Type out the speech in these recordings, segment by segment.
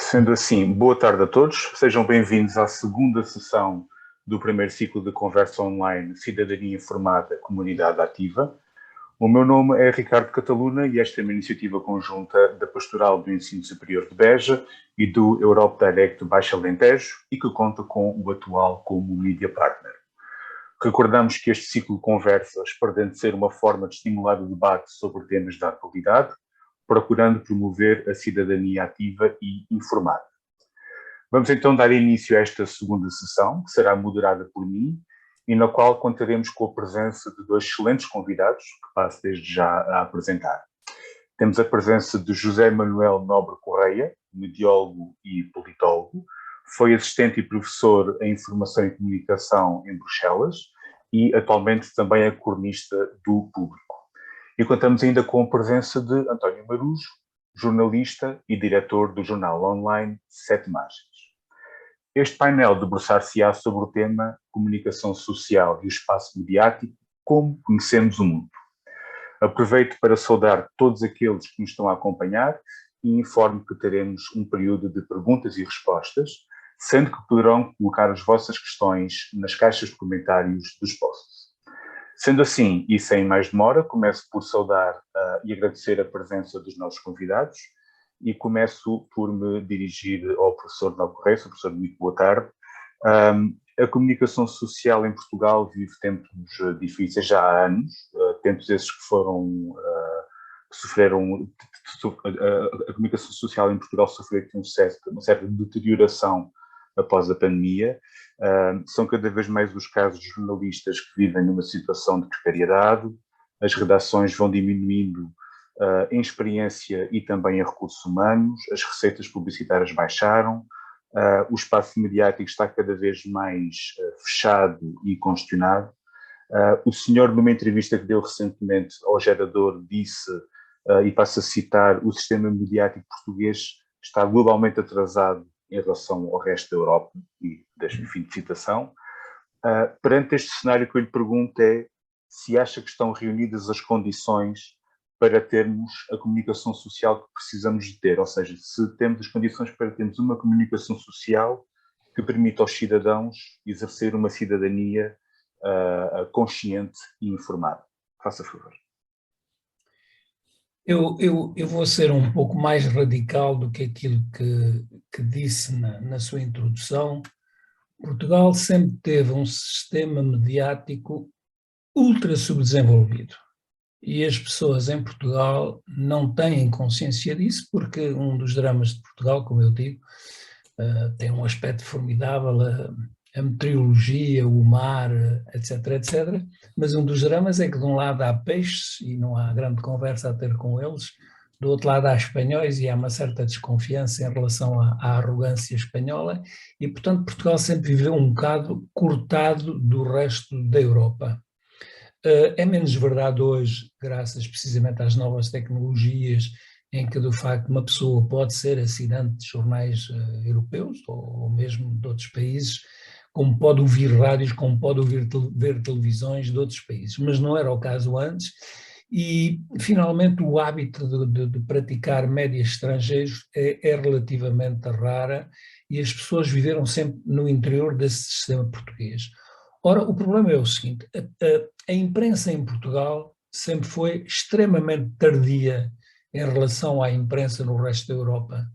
Sendo assim, boa tarde a todos. Sejam bem-vindos à segunda sessão do primeiro ciclo de conversa online Cidadania Informada, Comunidade Ativa. O meu nome é Ricardo Cataluna e esta é uma iniciativa conjunta da Pastoral do Ensino Superior de Beja e do Europe Direct Baixo Alentejo e que conta com o atual como Media Partner. Recordamos que este ciclo de conversas pretende ser uma forma de estimular o debate sobre temas da atualidade, procurando promover a cidadania ativa e informada. Vamos então dar início a esta segunda sessão, que será moderada por mim, e na qual contaremos com a presença de dois excelentes convidados, que passo desde já a apresentar. Temos a presença de José Manuel Nobre Correia, mediólogo e politólogo, foi assistente e professor em Informação e Comunicação em Bruxelas e atualmente também é cronista do Público. E contamos ainda com a presença de António Marujo, jornalista e diretor do jornal online Sete Margens. Este painel debruçar-se-á sobre o tema Comunicação Social e o Espaço Mediático, como conhecemos o mundo. Aproveito para saudar todos aqueles que nos estão a acompanhar e informo que teremos um período de perguntas e respostas, sendo que poderão colocar as vossas questões nas caixas de comentários dos posts. Sendo assim, e sem mais demora, começo por saudar e agradecer a presença dos nossos convidados e começo por me dirigir ao professor Nobre Correia. Professor, muito boa tarde. A comunicação social em Portugal vive tempos difíceis já há anos, tempos esses que foram, sofreram, a comunicação social em Portugal sofreu aqui uma certa deterioração após a pandemia. São cada vez mais os casos de jornalistas que vivem numa situação de precariedade, as redações vão diminuindo em experiência e também em recursos humanos, as receitas publicitárias baixaram, o espaço mediático está cada vez mais fechado e congestionado. O senhor, numa entrevista que deu recentemente ao Gerador, disse, e passo a citar, o sistema mediático português está globalmente atrasado em relação ao resto da Europa, e deixo-me fim de citação. Perante este cenário, que eu lhe pergunto é se acha que estão reunidas as condições para termos a comunicação social que precisamos de ter, ou seja, se temos as condições para termos uma comunicação social que permita aos cidadãos exercer uma cidadania consciente e informada. Faça favor. Eu vou ser um pouco mais radical do que aquilo que disse na sua introdução. Portugal sempre teve um sistema mediático ultra subdesenvolvido e as pessoas em Portugal não têm consciência disso, porque um dos dramas de Portugal, como eu digo, tem um aspecto formidável, a meteorologia, o mar, etc, etc, mas um dos dramas é que de um lado há peixes e não há grande conversa a ter com eles, do outro lado há espanhóis e há uma certa desconfiança em relação à arrogância espanhola e, portanto, Portugal sempre viveu um bocado cortado do resto da Europa. É menos verdade hoje, graças precisamente às novas tecnologias, em que, de facto, uma pessoa pode ser assinante de jornais europeus ou mesmo de outros países, como pode ouvir rádios, como pode ver televisões de outros países, mas não era o caso antes. E, finalmente, o hábito de praticar médias estrangeiros é relativamente rara e as pessoas viveram sempre no interior desse sistema português. Ora, o problema é o seguinte, a imprensa em Portugal sempre foi extremamente tardia em relação à imprensa no resto da Europa.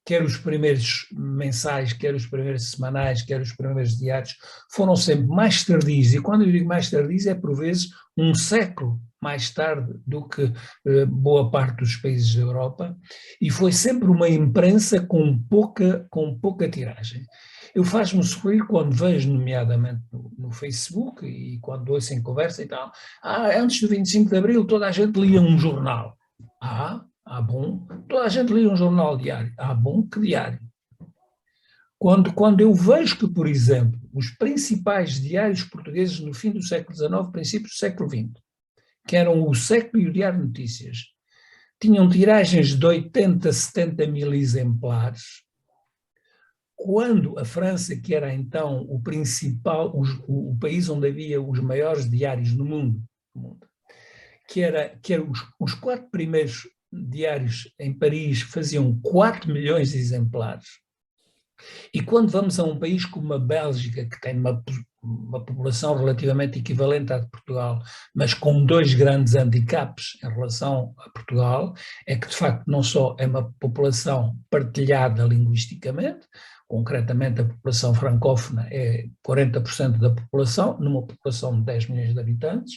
Quer os primeiros mensais, quer os primeiros semanais, quer os primeiros diários, foram sempre mais tardios, e quando eu digo mais tardios é por vezes um século mais tarde do que boa parte dos países da Europa, e foi sempre uma imprensa com pouca tiragem. Eu faz-me sorrir quando vejo, nomeadamente no Facebook, e quando ouço em conversa e tal, antes do 25 de Abril toda a gente lia um jornal. Bom, toda a gente lia um jornal diário. Bom, que diário? Quando eu vejo que, por exemplo, os principais diários portugueses no fim do século XIX, princípio do século XX, que eram o Século e o Diário de Notícias, tinham tiragens de 80, 70 mil exemplares, quando a França, que era então o principal, o país onde havia os maiores diários no mundo, que era os 4 primeiros diários em Paris faziam 4 milhões de exemplares. E quando vamos a um país como a Bélgica, que tem uma população relativamente equivalente à de Portugal, mas com 2 grandes handicaps em relação a Portugal, é que de facto não só é uma população partilhada linguisticamente, concretamente a população francófona é 40% da população, numa população de 10 milhões de habitantes,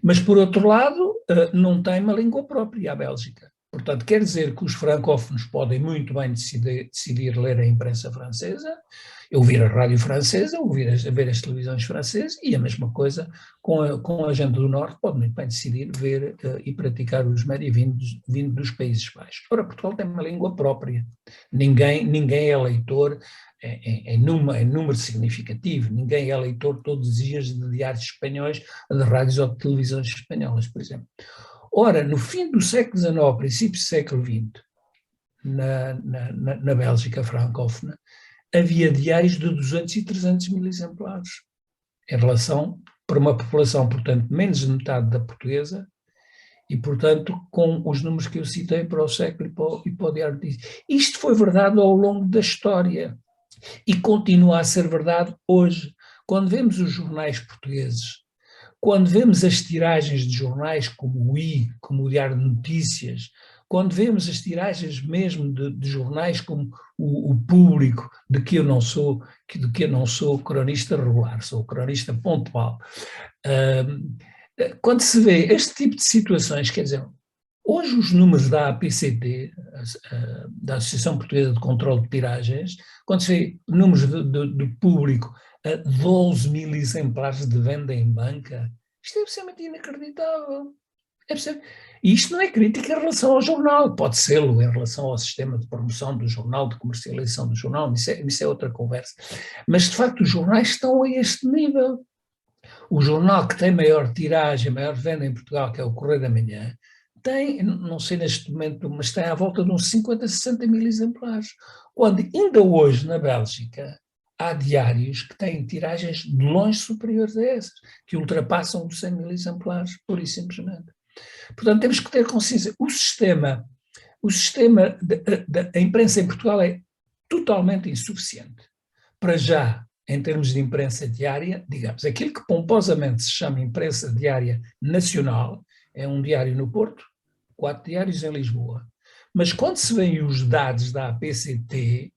mas por outro lado não tem uma língua própria a Bélgica. Portanto, quer dizer que os francófonos podem muito bem decidir ler a imprensa francesa, ouvir a rádio francesa, ver as televisões francesas, e a mesma coisa com a gente do Norte, pode muito bem decidir ver e praticar os médios vindo dos Países Baixos. Ora, Portugal tem uma língua própria. Ninguém é leitor em número significativo, ninguém é leitor todos os dias de diários espanhóis, de rádios ou de televisões espanholas, por exemplo. Ora, no fim do século XIX, princípio do século XX, na Bélgica francófona, havia diários de 200 e 300 mil exemplares, em relação, para uma população, portanto, menos de metade da portuguesa, e, portanto, com os números que eu citei para o século e para o Diário de Notícias. Isto foi verdade ao longo da história, e continua a ser verdade hoje. Quando vemos os jornais portugueses, quando vemos as tiragens de jornais como o I, como o Diário de Notícias, quando vemos as tiragens mesmo de jornais como o Público, de que eu não sou cronista regular, sou cronista pontual. Quando se vê este tipo de situações, quer dizer, hoje os números da APCT, da Associação Portuguesa de Controlo de Tiragens, quando se vê números do Público, 12 mil exemplares de venda em banca, isto é absolutamente inacreditável. E isto não é crítica em relação ao jornal, pode ser-lo em relação ao sistema de promoção do jornal, de comercialização do jornal, isso é outra conversa. Mas, de facto, os jornais estão a este nível. O jornal que tem maior tiragem, maior venda em Portugal, que é o Correio da Manhã, tem, não sei neste momento, mas tem à volta de uns 50, 60 mil exemplares. Quando ainda hoje, na Bélgica, há diários que têm tiragens de longe superiores a essas, que ultrapassam os 100 mil exemplares, pura e simplesmente. Portanto, temos que ter consciência. O sistema da imprensa em Portugal é totalmente insuficiente. Para já, em termos de imprensa diária, digamos, aquilo que pomposamente se chama imprensa diária nacional, é um diário no Porto, 4 diários em Lisboa. Mas quando se veem os dados da APCT,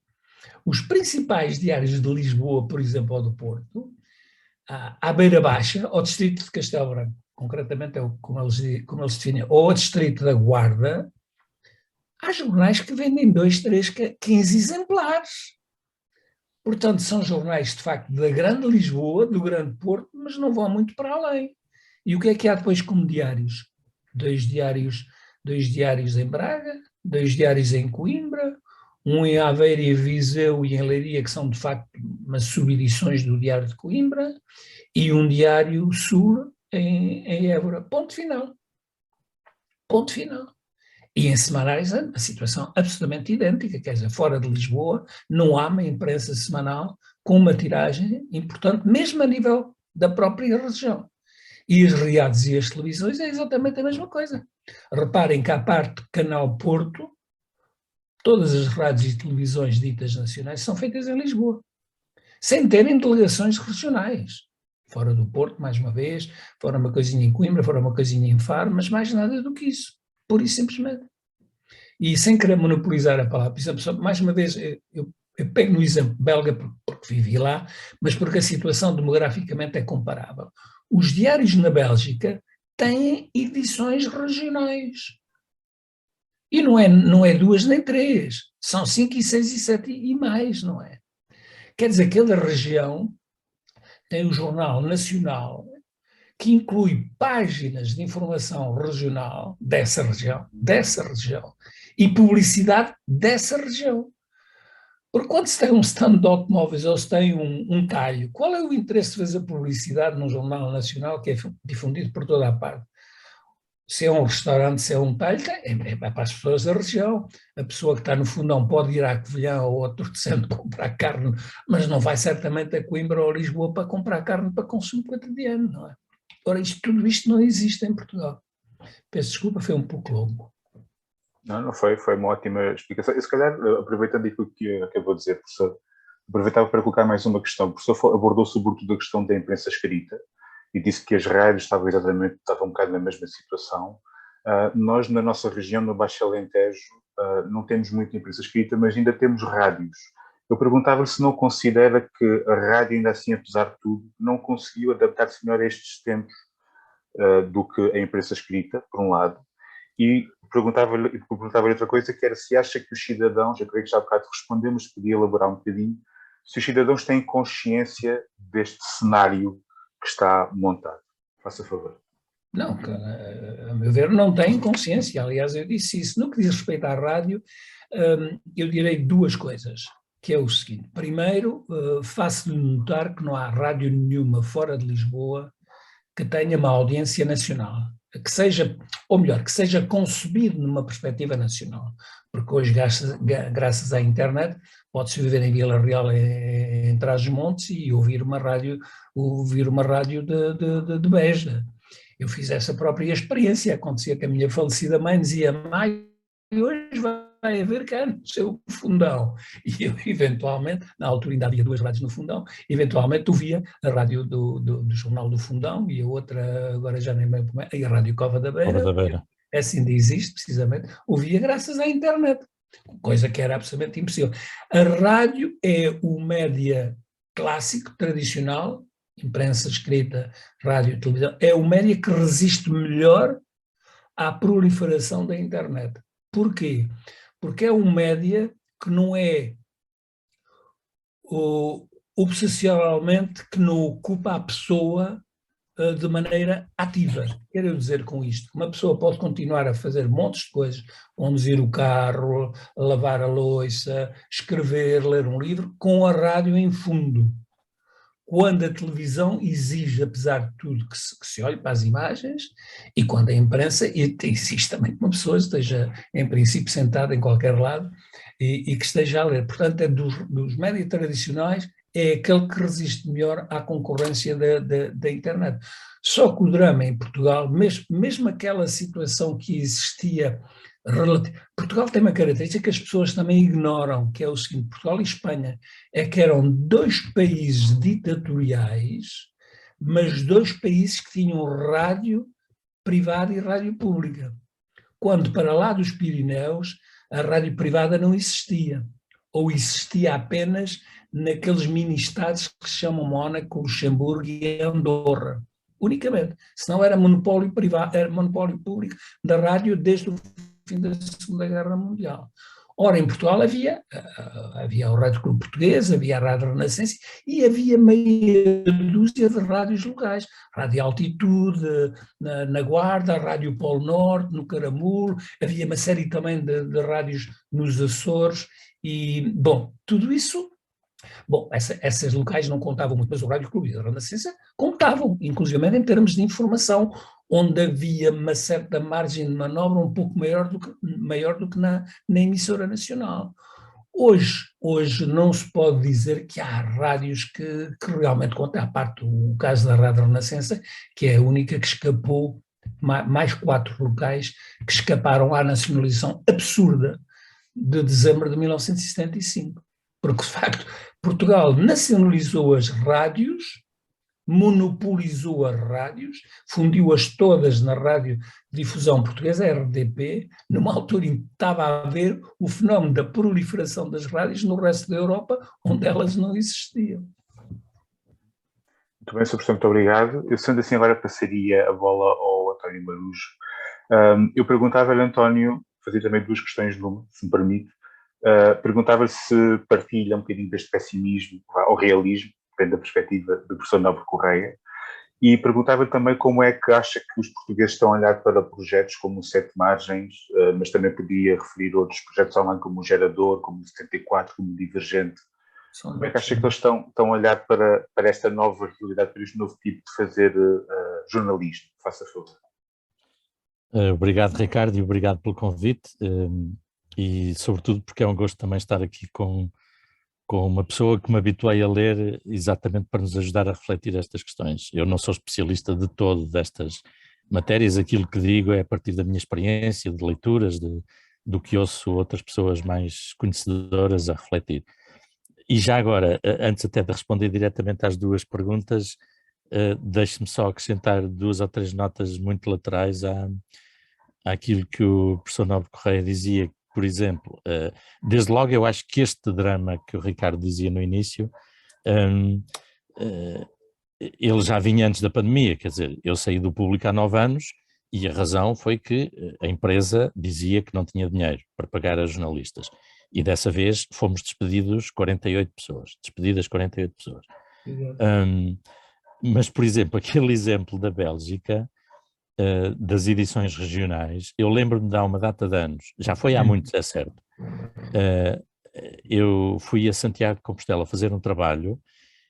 os principais diários de Lisboa, por exemplo, ou do Porto, à Beira Baixa, ao distrito de Castelo Branco, concretamente é como eles definem, ou ao distrito da Guarda, há jornais que vendem 2, 3, 15 exemplares. Portanto, são jornais, de facto, da grande Lisboa, do grande Porto, mas não vão muito para além. E o que é que há depois como diários? 2 diários em Braga, 2 diários em Coimbra, um em Aveiro e Viseu e em Leiria, que são, de facto, umas subedições do Diário de Coimbra, e um diário sul em Évora. Ponto final. Ponto final. E em semanários a situação absolutamente idêntica, quer dizer, fora de Lisboa não há uma imprensa semanal com uma tiragem importante, mesmo a nível da própria região. E as rádios e as televisões é exatamente a mesma coisa. Reparem que à parte do Canal Porto, todas as rádios e televisões ditas nacionais são feitas em Lisboa, sem terem delegações regionais. Fora do Porto, mais uma vez, fora uma coisinha em Coimbra, fora uma coisinha em Faro, mas mais nada do que isso. Pura e simplesmente. E sem querer monopolizar a palavra, por exemplo, mais uma vez, eu pego no exemplo belga porque vivi lá, mas porque a situação demograficamente é comparável. Os diários na Bélgica têm edições regionais. E não é 2 nem 3, são 5 e 6 e 7 e mais, não é? Quer dizer, cada região tem um jornal nacional que inclui páginas de informação regional dessa região, e publicidade dessa região. Porque quando se tem um stand de automóveis ou se tem um talho, qual é o interesse de fazer publicidade num jornal nacional que é difundido por toda a parte? Se é um restaurante, se é um talho, é para as pessoas da região. A pessoa que está no fundão pode ir à Covilhã ou a Tortecente comprar carne, mas não vai certamente a Coimbra ou a Lisboa para comprar carne para consumo cotidiano, não é? Ora, tudo isto não existe em Portugal. Peço desculpa, foi um pouco longo. Não foi uma ótima explicação. E se calhar, aproveitando aquilo que acabou de dizer, professor, aproveitava para colocar mais uma questão. O professor abordou sobretudo a questão da imprensa escrita e disse que as rádios estavam um bocado na mesma situação. Nós, na nossa região, no Baixo Alentejo, não temos muita imprensa escrita, mas ainda temos rádios. Eu perguntava-lhe se não considera que a rádio, ainda assim, apesar de tudo, não conseguiu adaptar-se melhor a estes tempos do que a imprensa escrita, por um lado, e perguntava-lhe outra coisa, que era se acha que os cidadãos, eu creio que já há bocado respondemos, podia elaborar um bocadinho, se os cidadãos têm consciência deste cenário que está montado. Faça favor. Não, a meu ver, não têm consciência. Aliás, eu disse isso. No que diz respeito à rádio, eu direi duas coisas, que é o seguinte. Primeiro, faço-lhe notar que não há rádio nenhuma fora de Lisboa que tenha uma audiência nacional, que seja, ou melhor, que seja concebido numa perspectiva nacional, porque hoje, graças à internet, pode-se viver em Vila Real, em Trás-os-Montes, e ouvir uma rádio de Beja. Eu fiz essa própria experiência, acontecia que a minha falecida mãe dizia: "Mãe, hoje vai haver cá no seu Fundão." E eu, eventualmente, na altura ainda havia duas rádios no Fundão, eventualmente ouvia a rádio do Jornal do Fundão e a outra, agora já nem lembro como é, a Rádio Cova da Beira. Essa ainda existe, precisamente, ouvia graças à internet, coisa que era absolutamente impossível. A rádio é o média clássico, tradicional, imprensa escrita, rádio, televisão, é o média que resiste melhor à proliferação da internet. Porquê? Porque é um média que não é obsessionalmente, que não ocupa a pessoa de maneira ativa. Quero dizer com isto, uma pessoa pode continuar a fazer montes de coisas, conduzir o carro, lavar a louça, escrever, ler um livro, com a rádio em fundo. Quando a televisão exige, apesar de tudo, que se olhe para as imagens, e quando a imprensa exige também que uma pessoa esteja, em princípio, sentada em qualquer lado e que esteja a ler. Portanto, é dos médias tradicionais, é aquele que resiste melhor à concorrência da internet. Só que o drama em Portugal, mesmo aquela situação que existia, Portugal tem uma característica que as pessoas também ignoram, que é o seguinte: Portugal e Espanha é que eram dois países ditatoriais, mas dois países que tinham rádio privada e rádio pública. Quando para lá dos Pirineus a rádio privada não existia, ou existia apenas naqueles mini-estados que se chamam Mónaco, Luxemburgo e Andorra, unicamente. Senão era monopólio privado, era monopólio público da rádio desde o fim da Segunda Guerra Mundial. Ora, em Portugal havia o Rádio Clube Português, havia a Rádio Renascença e havia meia dúzia de rádios locais. Rádio Altitude, na Guarda, Rádio Polo Norte, no Caramulo, havia uma série também de rádios nos Açores e, bom, tudo isso. Bom, essas locais não contavam muito, mas o Rádio Clube e a Renascença contavam, inclusive em termos de informação, onde havia uma certa margem de manobra um pouco maior do que na emissora nacional. Hoje não se pode dizer que há rádios que realmente contam, à parte o caso da Rádio Renascença, que é a única que escapou, mais 4 locais que escaparam à nacionalização absurda de dezembro de 1975. Porque, de facto, Portugal nacionalizou as rádios, monopolizou as rádios, fundiu-as todas na radiodifusão portuguesa, a RDP, numa altura em que estava a haver o fenómeno da proliferação das rádios no resto da Europa, onde elas não existiam. Muito bem, Sr. Professor, muito obrigado. Eu, sendo assim, agora passaria a bola ao António Marujo. Eu perguntava-lhe, António, fazia também 2 questões numa, se me permite. Perguntava-lhe se partilha um bocadinho deste pessimismo ou realismo, depende da perspectiva do professor Nobre Correia, e perguntava-lhe também como é que acha que os portugueses estão a olhar para projetos como o Sete Margens, mas também podia referir outros projetos online como o Gerador, como o 74, como o Divergente. Como é que acha que eles estão a olhar para esta nova realidade, para este novo tipo de fazer jornalismo? Faça favor. Obrigado, Ricardo, e obrigado pelo convite. E sobretudo porque é um gosto também estar aqui com uma pessoa que me habituei a ler exatamente para nos ajudar a refletir estas questões. Eu não sou especialista de todo destas matérias, aquilo que digo é a partir da minha experiência de leituras, de do que ouço outras pessoas mais conhecedoras a refletir. E já agora, antes até de responder diretamente às duas perguntas, deixe-me só acrescentar 2 ou 3 notas muito laterais àquilo que o professor Nobre Correia dizia. Por exemplo, desde logo eu acho que este drama que o Ricardo dizia no início, ele já vinha antes da pandemia, quer dizer, eu saí do público há 9 anos e a razão foi que a empresa dizia que não tinha dinheiro para pagar a jornalistas. E dessa vez fomos despedidas 48 pessoas. Mas, por exemplo, aquele exemplo da Bélgica, das edições regionais, eu lembro-me de há uma data de anos, já foi há muitos, é certo, eu fui a Santiago de Compostela fazer um trabalho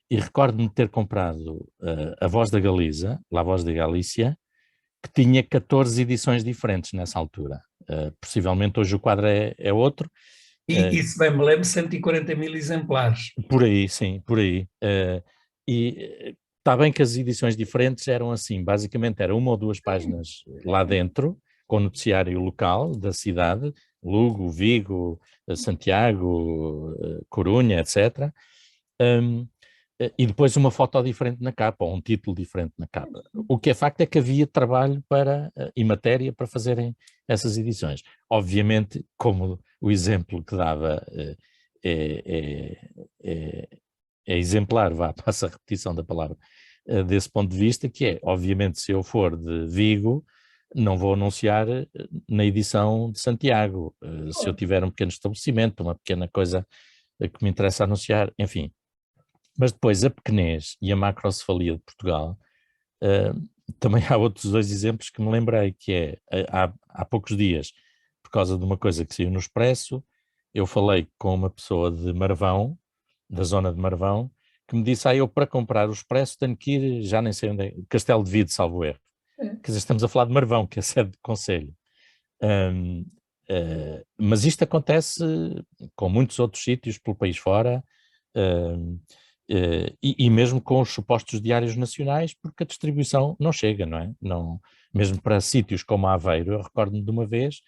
e recordo-me de ter comprado a Voz da Galiza, La Voz da Galícia, que tinha 14 edições diferentes nessa altura. Possivelmente hoje o quadro é outro. E se bem me lembro, 140.000 exemplares. Por aí, sim, por aí. E está bem que as edições diferentes eram assim, basicamente era 1 ou 2 páginas lá dentro, com o noticiário local da cidade, Lugo, Vigo, Santiago, Corunha, etc. E depois uma foto diferente na capa, ou um título diferente na capa. O que é facto é que havia trabalho e matéria para fazerem essas edições. Obviamente, como o exemplo que dava é exemplar, passa a repetição da palavra, desse ponto de vista, que é, obviamente, se eu for de Vigo, não vou anunciar na edição de Santiago. Se eu tiver um pequeno estabelecimento, uma pequena coisa que me interessa anunciar, enfim. Mas depois a pequenez e a macrocefalia de Portugal, também há outros 2 exemplos que me lembrei, que é, há poucos dias, por causa de uma coisa que saiu no Expresso, eu falei com uma pessoa de Marvão, da zona de Marvão, que me disse, eu para comprar o Expresso tenho que ir, já nem sei onde é, Castelo de Vide, salvo erro. Quer dizer, estamos a falar de Marvão, que é sede de concelho. Mas isto acontece com muitos outros sítios pelo país fora, e mesmo com os supostos diários nacionais, porque a distribuição não chega, não é? Não, mesmo para sítios como Aveiro, eu recordo-me de uma vez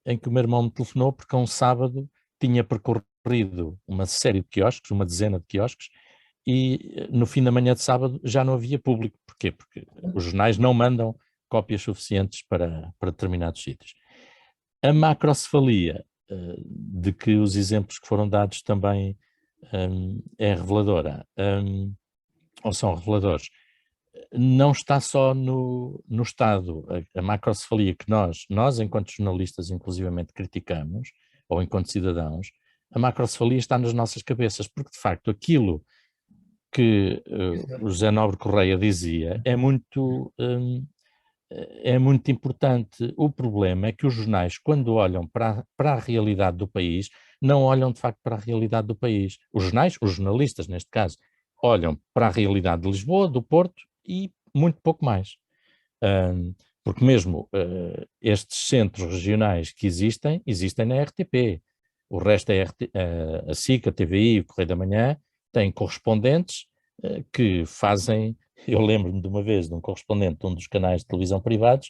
em que o meu irmão me telefonou porque a um sábado tinha percorrido uma série de quiosques, uma dezena de quiosques, e no fim da manhã de sábado já não havia público. Porquê? Porque os jornais não mandam cópias suficientes para determinados sítios. A macrocefalia, de que os exemplos que foram dados também é reveladora, ou são reveladores, não está só no Estado. A macrocefalia que nós, enquanto jornalistas, inclusivamente criticamos, ou enquanto cidadãos, a macrocefalia está nas nossas cabeças, porque de facto aquilo que o José Nobre Correia dizia é muito importante. O problema é que os jornais, quando olham para a realidade do país, não olham de facto para a realidade do país. Os jornais, os jornalistas neste caso, olham para a realidade de Lisboa, do Porto e muito pouco mais. Porque mesmo estes centros regionais que existem na RTP. O resto é a SIC, a TVI, o Correio da Manhã, têm correspondentes que fazem. Eu lembro-me de uma vez de um correspondente de um dos canais de televisão privados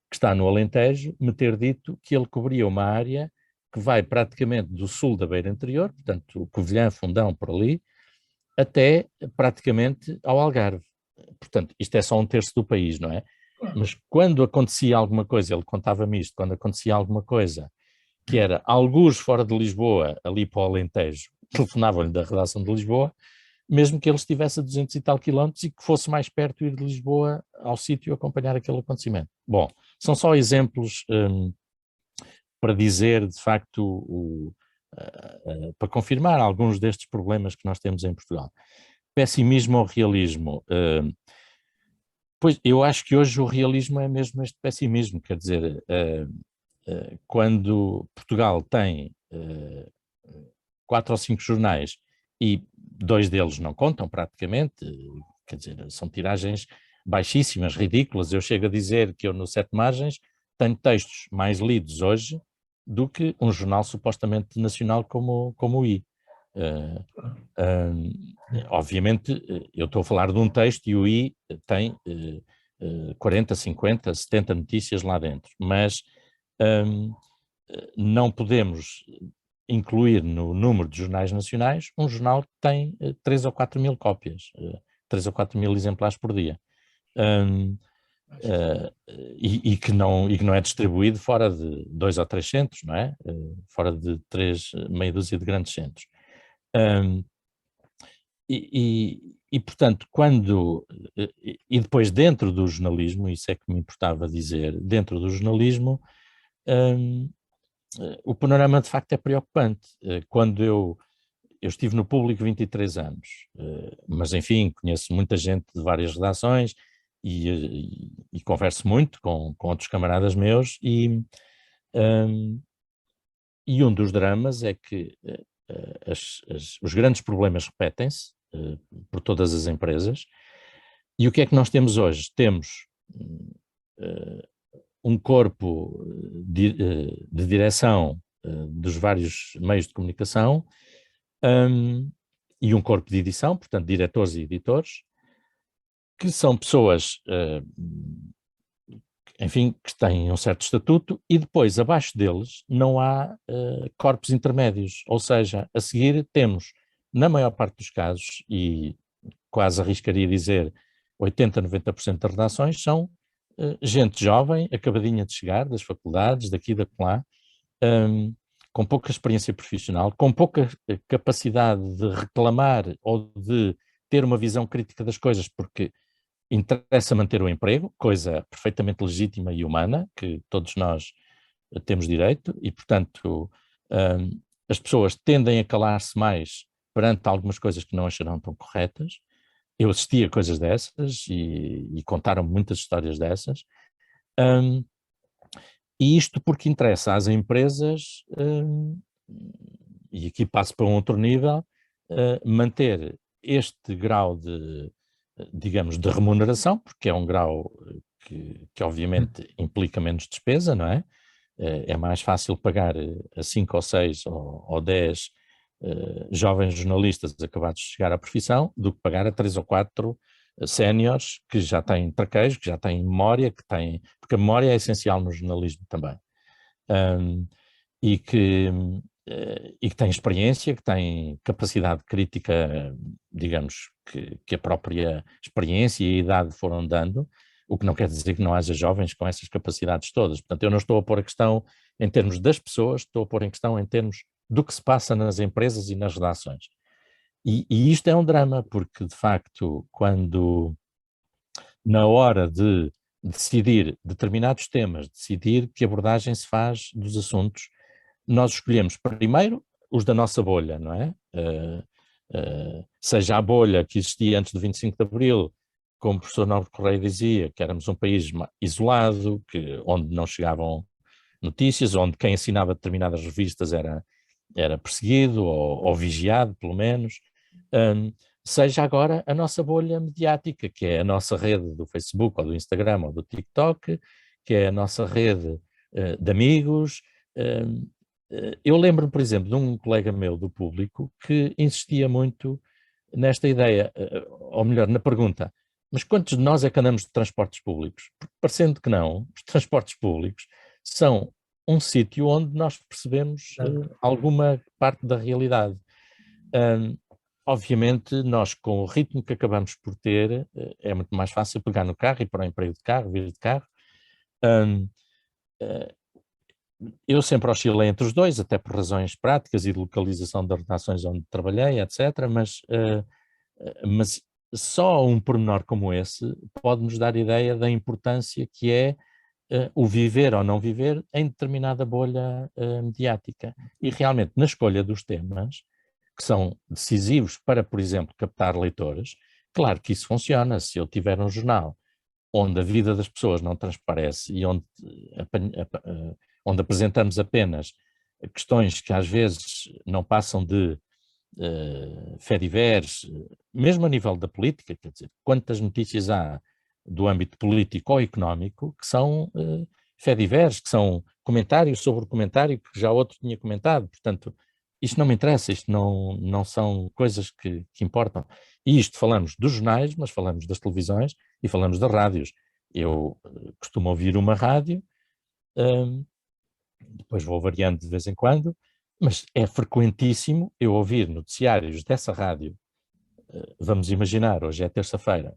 que está no Alentejo me ter dito que ele cobria uma área que vai praticamente do sul da Beira Interior, portanto, Covilhã, Fundão, por ali, até praticamente ao Algarve. Portanto, isto é só 1/3 do país, não é? Mas quando acontecia alguma coisa, ele contava-me isto, quando acontecia alguma coisa que era algures fora de Lisboa, ali para o Alentejo, telefonavam-lhe da redação de Lisboa, mesmo que ele estivesse a 200 e tal quilómetros e que fosse mais perto ir de Lisboa ao sítio acompanhar aquele acontecimento. Bom, são só exemplos para dizer, de facto, para confirmar alguns destes problemas que nós temos em Portugal. Pessimismo ou realismo? Pois, eu acho que hoje o realismo é mesmo este pessimismo, quer dizer, quando Portugal tem 4 ou 5 jornais e 2 deles não contam praticamente, quer dizer, são tiragens baixíssimas, ridículas. Eu chego a dizer que eu no Sete Margens tenho textos mais lidos hoje do que um jornal supostamente nacional como o I. Obviamente, eu estou a falar de um texto e o I tem 40, 50, 70 notícias lá dentro, mas não podemos incluir no número de jornais nacionais um jornal que tem 3 ou 4 mil cópias, 3 ou 4 mil exemplares por dia. E que não é distribuído fora de 2 ou 3 centros, não é? Fora de meia dúzia de grandes centros. Portanto, e depois dentro do jornalismo, isso é que me importava dizer, dentro do jornalismo, o panorama de facto é preocupante. Quando eu estive no Público 23 anos, mas enfim, conheço muita gente de várias redações e converso muito com outros camaradas meus e um dos dramas é que os grandes problemas repetem-se por todas as empresas. E o que é que nós temos hoje? Temos um corpo de direção dos vários meios de comunicação e um corpo de edição, portanto, diretores e editores, que são pessoas, enfim, que têm um certo estatuto, e depois, abaixo deles, não há corpos intermédios, ou seja, a seguir temos, na maior parte dos casos, e quase arriscaria dizer 80%, 90% das redações, são gente jovem, acabadinha de chegar das faculdades, daqui e daquela, com pouca experiência profissional, com pouca capacidade de reclamar ou de ter uma visão crítica das coisas, porque interessa manter o emprego, coisa perfeitamente legítima e humana, que todos nós temos direito, e, portanto, as pessoas tendem a calar-se mais perante algumas coisas que não acharão tão corretas. Eu assisti a coisas dessas e contaram muitas histórias dessas. E isto porque interessa às empresas, e aqui passo para um outro nível, manter este grau de, digamos, de remuneração, porque é um grau que obviamente implica menos despesa, não é? É mais fácil pagar a 5 ou 6 ou 10 jovens jornalistas acabados de chegar à profissão do que pagar a 3 ou 4 séniores que já têm traquejo, que já têm memória, porque a memória é essencial no jornalismo também. E que têm experiência, que têm capacidade crítica, digamos, que a própria experiência e a idade foram dando, o que não quer dizer que não haja jovens com essas capacidades todas. Portanto, eu não estou a pôr a questão em termos das pessoas, estou a pôr em questão em termos do que se passa nas empresas e nas redações. E isto é um drama, porque, de facto, quando, na hora de decidir determinados temas, decidir que abordagem se faz dos assuntos, nós escolhemos primeiro os da nossa bolha, não é? Seja a bolha que existia antes do 25 de Abril, como o professor Nobre Correia dizia, que éramos um país isolado, onde não chegavam notícias, onde quem assinava determinadas revistas era perseguido ou vigiado, pelo menos. Seja agora a nossa bolha mediática, que é a nossa rede do Facebook ou do Instagram ou do TikTok, que é a nossa rede de amigos. Eu lembro-me, por exemplo, de um colega meu do Público que insistia muito nesta ideia, ou melhor, na pergunta: mas quantos de nós é que andamos de transportes públicos? Porque, parecendo que não, os transportes públicos são um sítio onde nós percebemos alguma parte da realidade. Obviamente, nós, com o ritmo que acabamos por ter, é muito mais fácil pegar no carro, ir para o emprego de carro, vir de carro. Eu sempre oscilei entre os dois, até por razões práticas e de localização das redações onde trabalhei, etc. Mas só um pormenor como esse pode-nos dar ideia da importância que é o viver ou não viver em determinada bolha mediática. E realmente, na escolha dos temas, que são decisivos para, por exemplo, captar leitores, claro que isso funciona. Se eu tiver um jornal onde a vida das pessoas não transparece e onde apresentamos apenas questões que às vezes não passam de fediveres, mesmo a nível da política, quer dizer, quantas notícias há do âmbito político ou económico que são fediveres, que são comentários sobre o comentário que já outro tinha comentado. Portanto, isto não me interessa, isto não são coisas que importam. E isto falamos dos jornais, mas falamos das televisões e falamos das rádios. Eu costumo ouvir uma rádio depois vou variando de vez em quando, mas é frequentíssimo eu ouvir noticiários dessa rádio, vamos imaginar, hoje é terça-feira,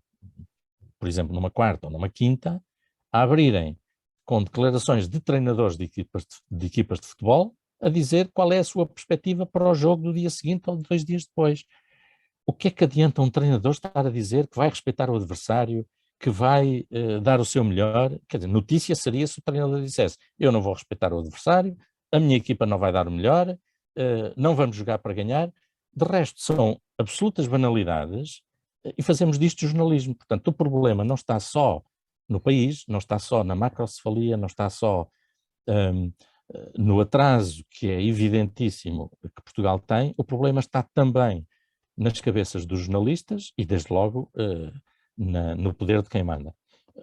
por exemplo, numa quarta ou numa quinta, a abrirem com declarações de treinadores de equipas de futebol, a dizer qual é a sua perspectiva para o jogo do dia seguinte ou de 2 dias depois. O que é que adianta um treinador estar a dizer que vai respeitar o adversário, que vai dar o seu melhor? Quer dizer, notícia seria se o treinador dissesse: eu não vou respeitar o adversário, a minha equipa não vai dar o melhor, não vamos jogar para ganhar. De resto, são absolutas banalidades e fazemos disto jornalismo. Portanto, o problema não está só no país, não está só na macrocefalia, não está só no atraso que é evidentíssimo que Portugal tem, o problema está também nas cabeças dos jornalistas e, desde logo, no poder de quem manda.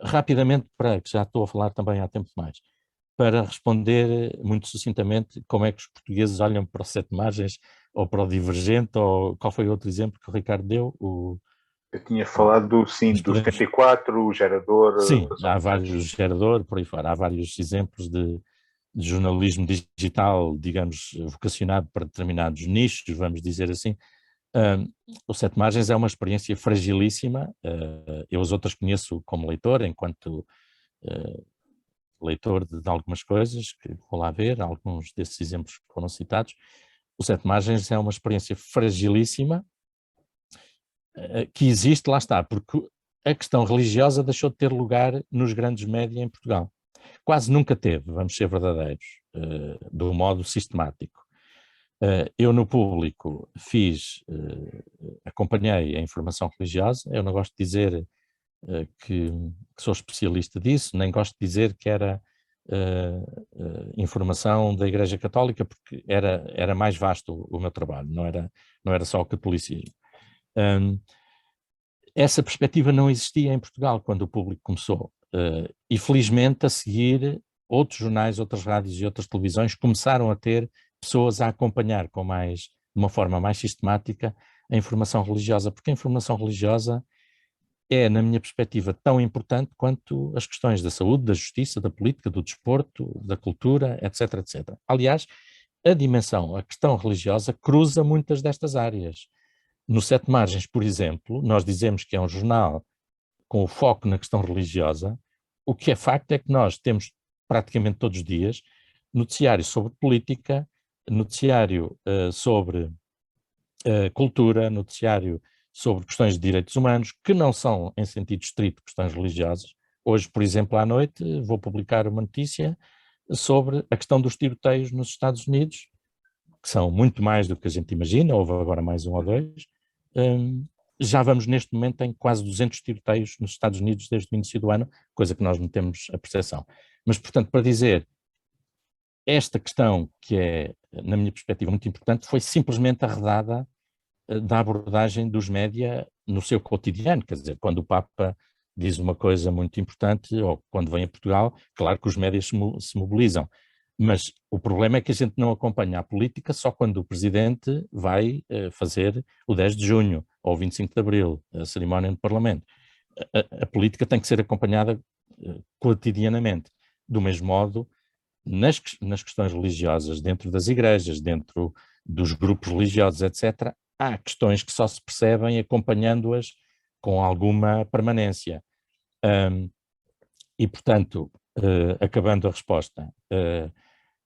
Rapidamente, que já estou a falar também há tempo demais, para responder muito sucintamente como é que os portugueses olham para o Sete Margens ou para o Divergente, ou qual foi o outro exemplo que o Ricardo deu? Eu tinha falado do 74, o gerador. Sim, há vários gerador, por aí fora, há vários exemplos de jornalismo digital, digamos, vocacionado para determinados nichos, vamos dizer assim. O Sete Margens é uma experiência fragilíssima, eu as outras conheço como leitor, enquanto leitor de algumas coisas, que vou lá ver, alguns desses exemplos que foram citados. O Sete Margens é uma experiência fragilíssima, que existe, lá está, porque a questão religiosa deixou de ter lugar nos grandes média em Portugal. Quase nunca teve, vamos ser verdadeiros, de um modo sistemático. Eu no público acompanhei a informação religiosa, eu não gosto de dizer que sou especialista disso, nem gosto de dizer que era informação da Igreja Católica, porque era mais vasto o meu trabalho, não era só o catolicismo. Essa perspectiva não existia em Portugal quando o público começou, e felizmente a seguir outros jornais, outras rádios e outras televisões começaram a ter pessoas a acompanhar de uma forma mais sistemática a informação religiosa, porque a informação religiosa é, na minha perspectiva, tão importante quanto as questões da saúde, da justiça, da política, do desporto, da cultura, etc, etc. Aliás, a questão religiosa cruza muitas destas áreas. No Sete Margens, por exemplo, nós dizemos que é um jornal com o foco na questão religiosa. O que é facto é que nós temos praticamente todos os dias noticiário sobre política, noticiário sobre cultura, noticiário sobre questões de direitos humanos, que não são, em sentido estrito, questões religiosas. Hoje, por exemplo, à noite, vou publicar uma notícia sobre a questão dos tiroteios nos Estados Unidos, que são muito mais do que a gente imagina, houve agora mais 1 ou 2. Já vamos neste momento em quase 200 tiroteios nos Estados Unidos desde o início do ano, coisa que nós não temos a percepção. Mas, portanto, para dizer, esta questão, que é, na minha perspectiva, muito importante, foi simplesmente arredada da abordagem dos média no seu cotidiano. Quer dizer, quando o Papa diz uma coisa muito importante, ou quando vem a Portugal, claro que os médias se mobilizam. Mas o problema é que a gente não acompanha a política só quando o Presidente vai fazer o 10 de junho, ou o 25 de abril, a cerimónia no Parlamento. A política tem que ser acompanhada cotidianamente. Do mesmo modo, nas questões religiosas, dentro das igrejas, dentro dos grupos religiosos, etc., há questões que só se percebem acompanhando-as com alguma permanência. E, portanto, acabando a resposta,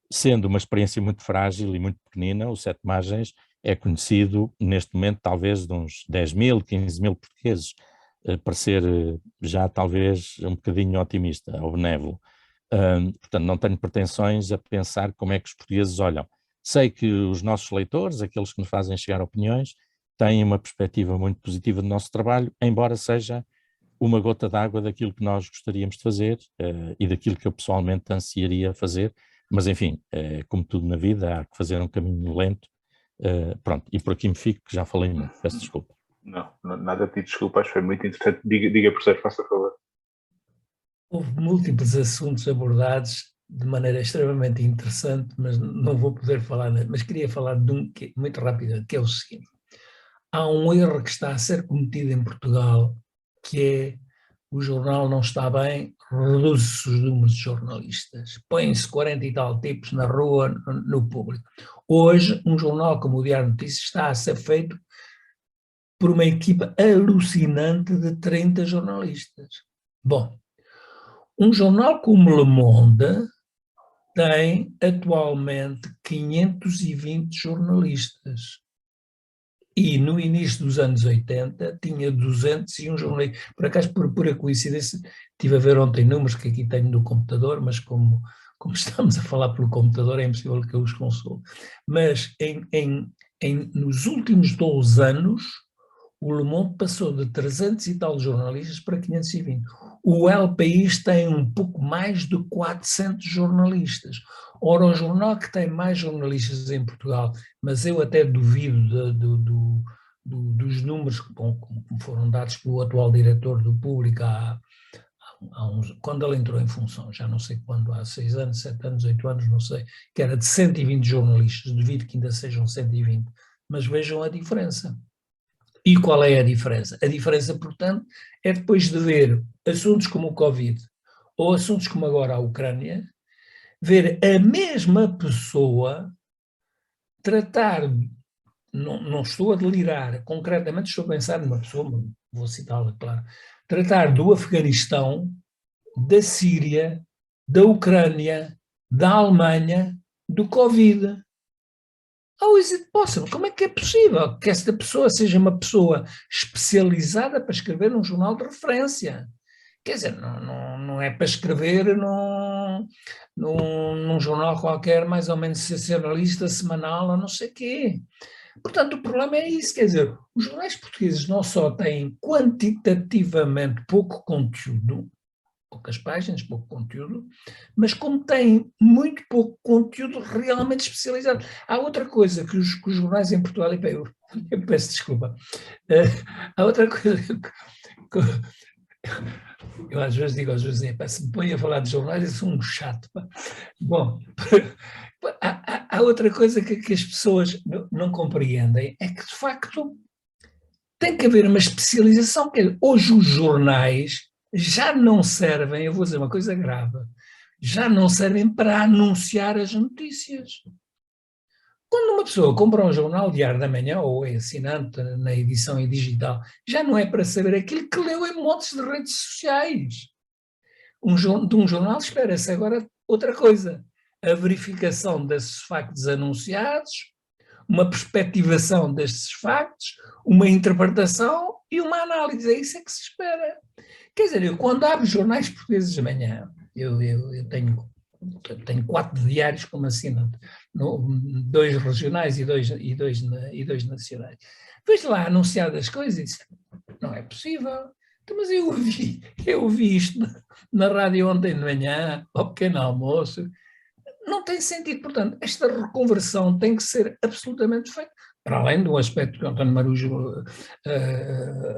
sendo uma experiência muito frágil e muito pequenina, o Sete Margens é conhecido neste momento talvez de uns 10 mil, 15 mil portugueses, para ser já talvez um bocadinho otimista ou benévolo. Portanto, não tenho pretensões a pensar como é que os portugueses olham. Sei que os nossos leitores, aqueles que nos fazem chegar opiniões, têm uma perspectiva muito positiva do nosso trabalho, embora seja uma gota d'água daquilo que nós gostaríamos de fazer e daquilo que eu pessoalmente ansiaria fazer, mas enfim, como tudo na vida, há que fazer um caminho lento. Pronto, e por aqui me fico, que já falei muito, peço desculpa. Não, nada de desculpa, acho que foi muito interessante. Diga professor, faça favor. Houve múltiplos assuntos abordados de maneira extremamente interessante, mas não vou poder falar, mas queria falar de um que, muito rápido, que é o seguinte. Há um erro que está a ser cometido em Portugal, que é o jornal não está bem, reduz-se os números de jornalistas, põem-se 40 e tal tipos na rua, no público. Hoje, um jornal como o Diário de Notícias está a ser feito por uma equipa alucinante de 30 jornalistas. Bom, um jornal como Le Monde tem atualmente 520 jornalistas. E no início dos anos 80 tinha 201 jornalistas. Por acaso, por pura coincidência, estive a ver ontem números que aqui tenho no computador, mas como estamos a falar pelo computador é impossível que eu os consulte. Mas nos últimos 12 anos, o Le Monde passou de 300 e tal jornalistas para 520. O El País tem um pouco mais de 400 jornalistas. Ora, o jornal que tem mais jornalistas em Portugal, mas eu até duvido dos números que foram dados pelo atual diretor do Público quando ele entrou em função, já não sei quando, há 6 anos, 7 anos, 8 anos, não sei, que era de 120 jornalistas, duvido que ainda sejam 120, mas vejam a diferença. E qual é a diferença? A diferença, portanto, é depois de ver assuntos como o Covid ou assuntos como agora a Ucrânia, ver a mesma pessoa tratar, não estou a delirar, concretamente estou a pensar numa pessoa, vou citá-la, claro, tratar do Afeganistão, da Síria, da Ucrânia, da Alemanha, do Covid. How is it possible? Como é que é possível que esta pessoa seja uma pessoa especializada para escrever num jornal de referência? Quer dizer, não é para escrever num jornal qualquer, mais ou menos sensacionalista, semanal, ou não sei o quê. Portanto, o problema é isso, quer dizer, os jornais portugueses não só têm quantitativamente pouco conteúdo, poucas páginas, pouco conteúdo, mas como têm muito pouco conteúdo realmente especializado. Há outra coisa que os jornais em Portugal, eu peço desculpa, há outra coisa que eu às vezes digo aos vizinhos, se me põe a falar de jornais, eu sou um chato. Bom, há outra coisa que as pessoas não compreendem, é que de facto tem que haver uma especialização, que hoje os jornais já não servem, eu vou dizer uma coisa grave, já não servem para anunciar as notícias. Quando uma pessoa compra um jornal Diário da Manhã ou é assinante na edição em digital, já não é para saber aquilo que leu em montes de redes sociais. De um jornal espera-se agora outra coisa, a verificação desses factos anunciados, uma perspectivação destes factos, uma interpretação e uma análise, é isso que se espera. Quer dizer, eu quando abro jornais portugueses de manhã, eu tenho 4 diários como assinante, 2 regionais e dois nacionais. Vejo lá anunciadas coisas e disse, não é possível. Mas eu ouvi isto na rádio ontem de manhã, ao pequeno almoço. Não tem sentido, portanto, esta reconversão tem que ser absolutamente feita, para além do aspecto que o António Marujo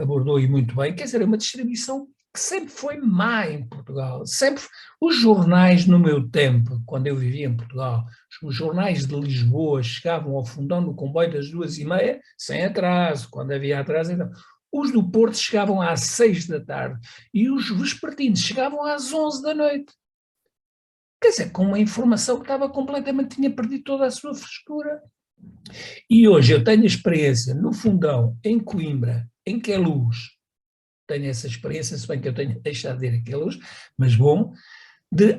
abordou e muito bem, quer dizer, é uma distribuição que sempre foi má em Portugal, sempre. Os jornais no meu tempo, quando eu vivia em Portugal, os jornais de Lisboa chegavam ao fundão no comboio das 2h30, sem atraso, quando havia atraso, então. Os do Porto chegavam às 6 da tarde e os vespertinos chegavam às 11 da noite. Quer dizer, com uma informação que estava completamente, tinha perdido toda a sua frescura. E hoje eu tenho experiência no Fundão, em Coimbra, em Queluz, tenho essa experiência, se bem que eu tenho deixado de ir a Queluz, mas bom,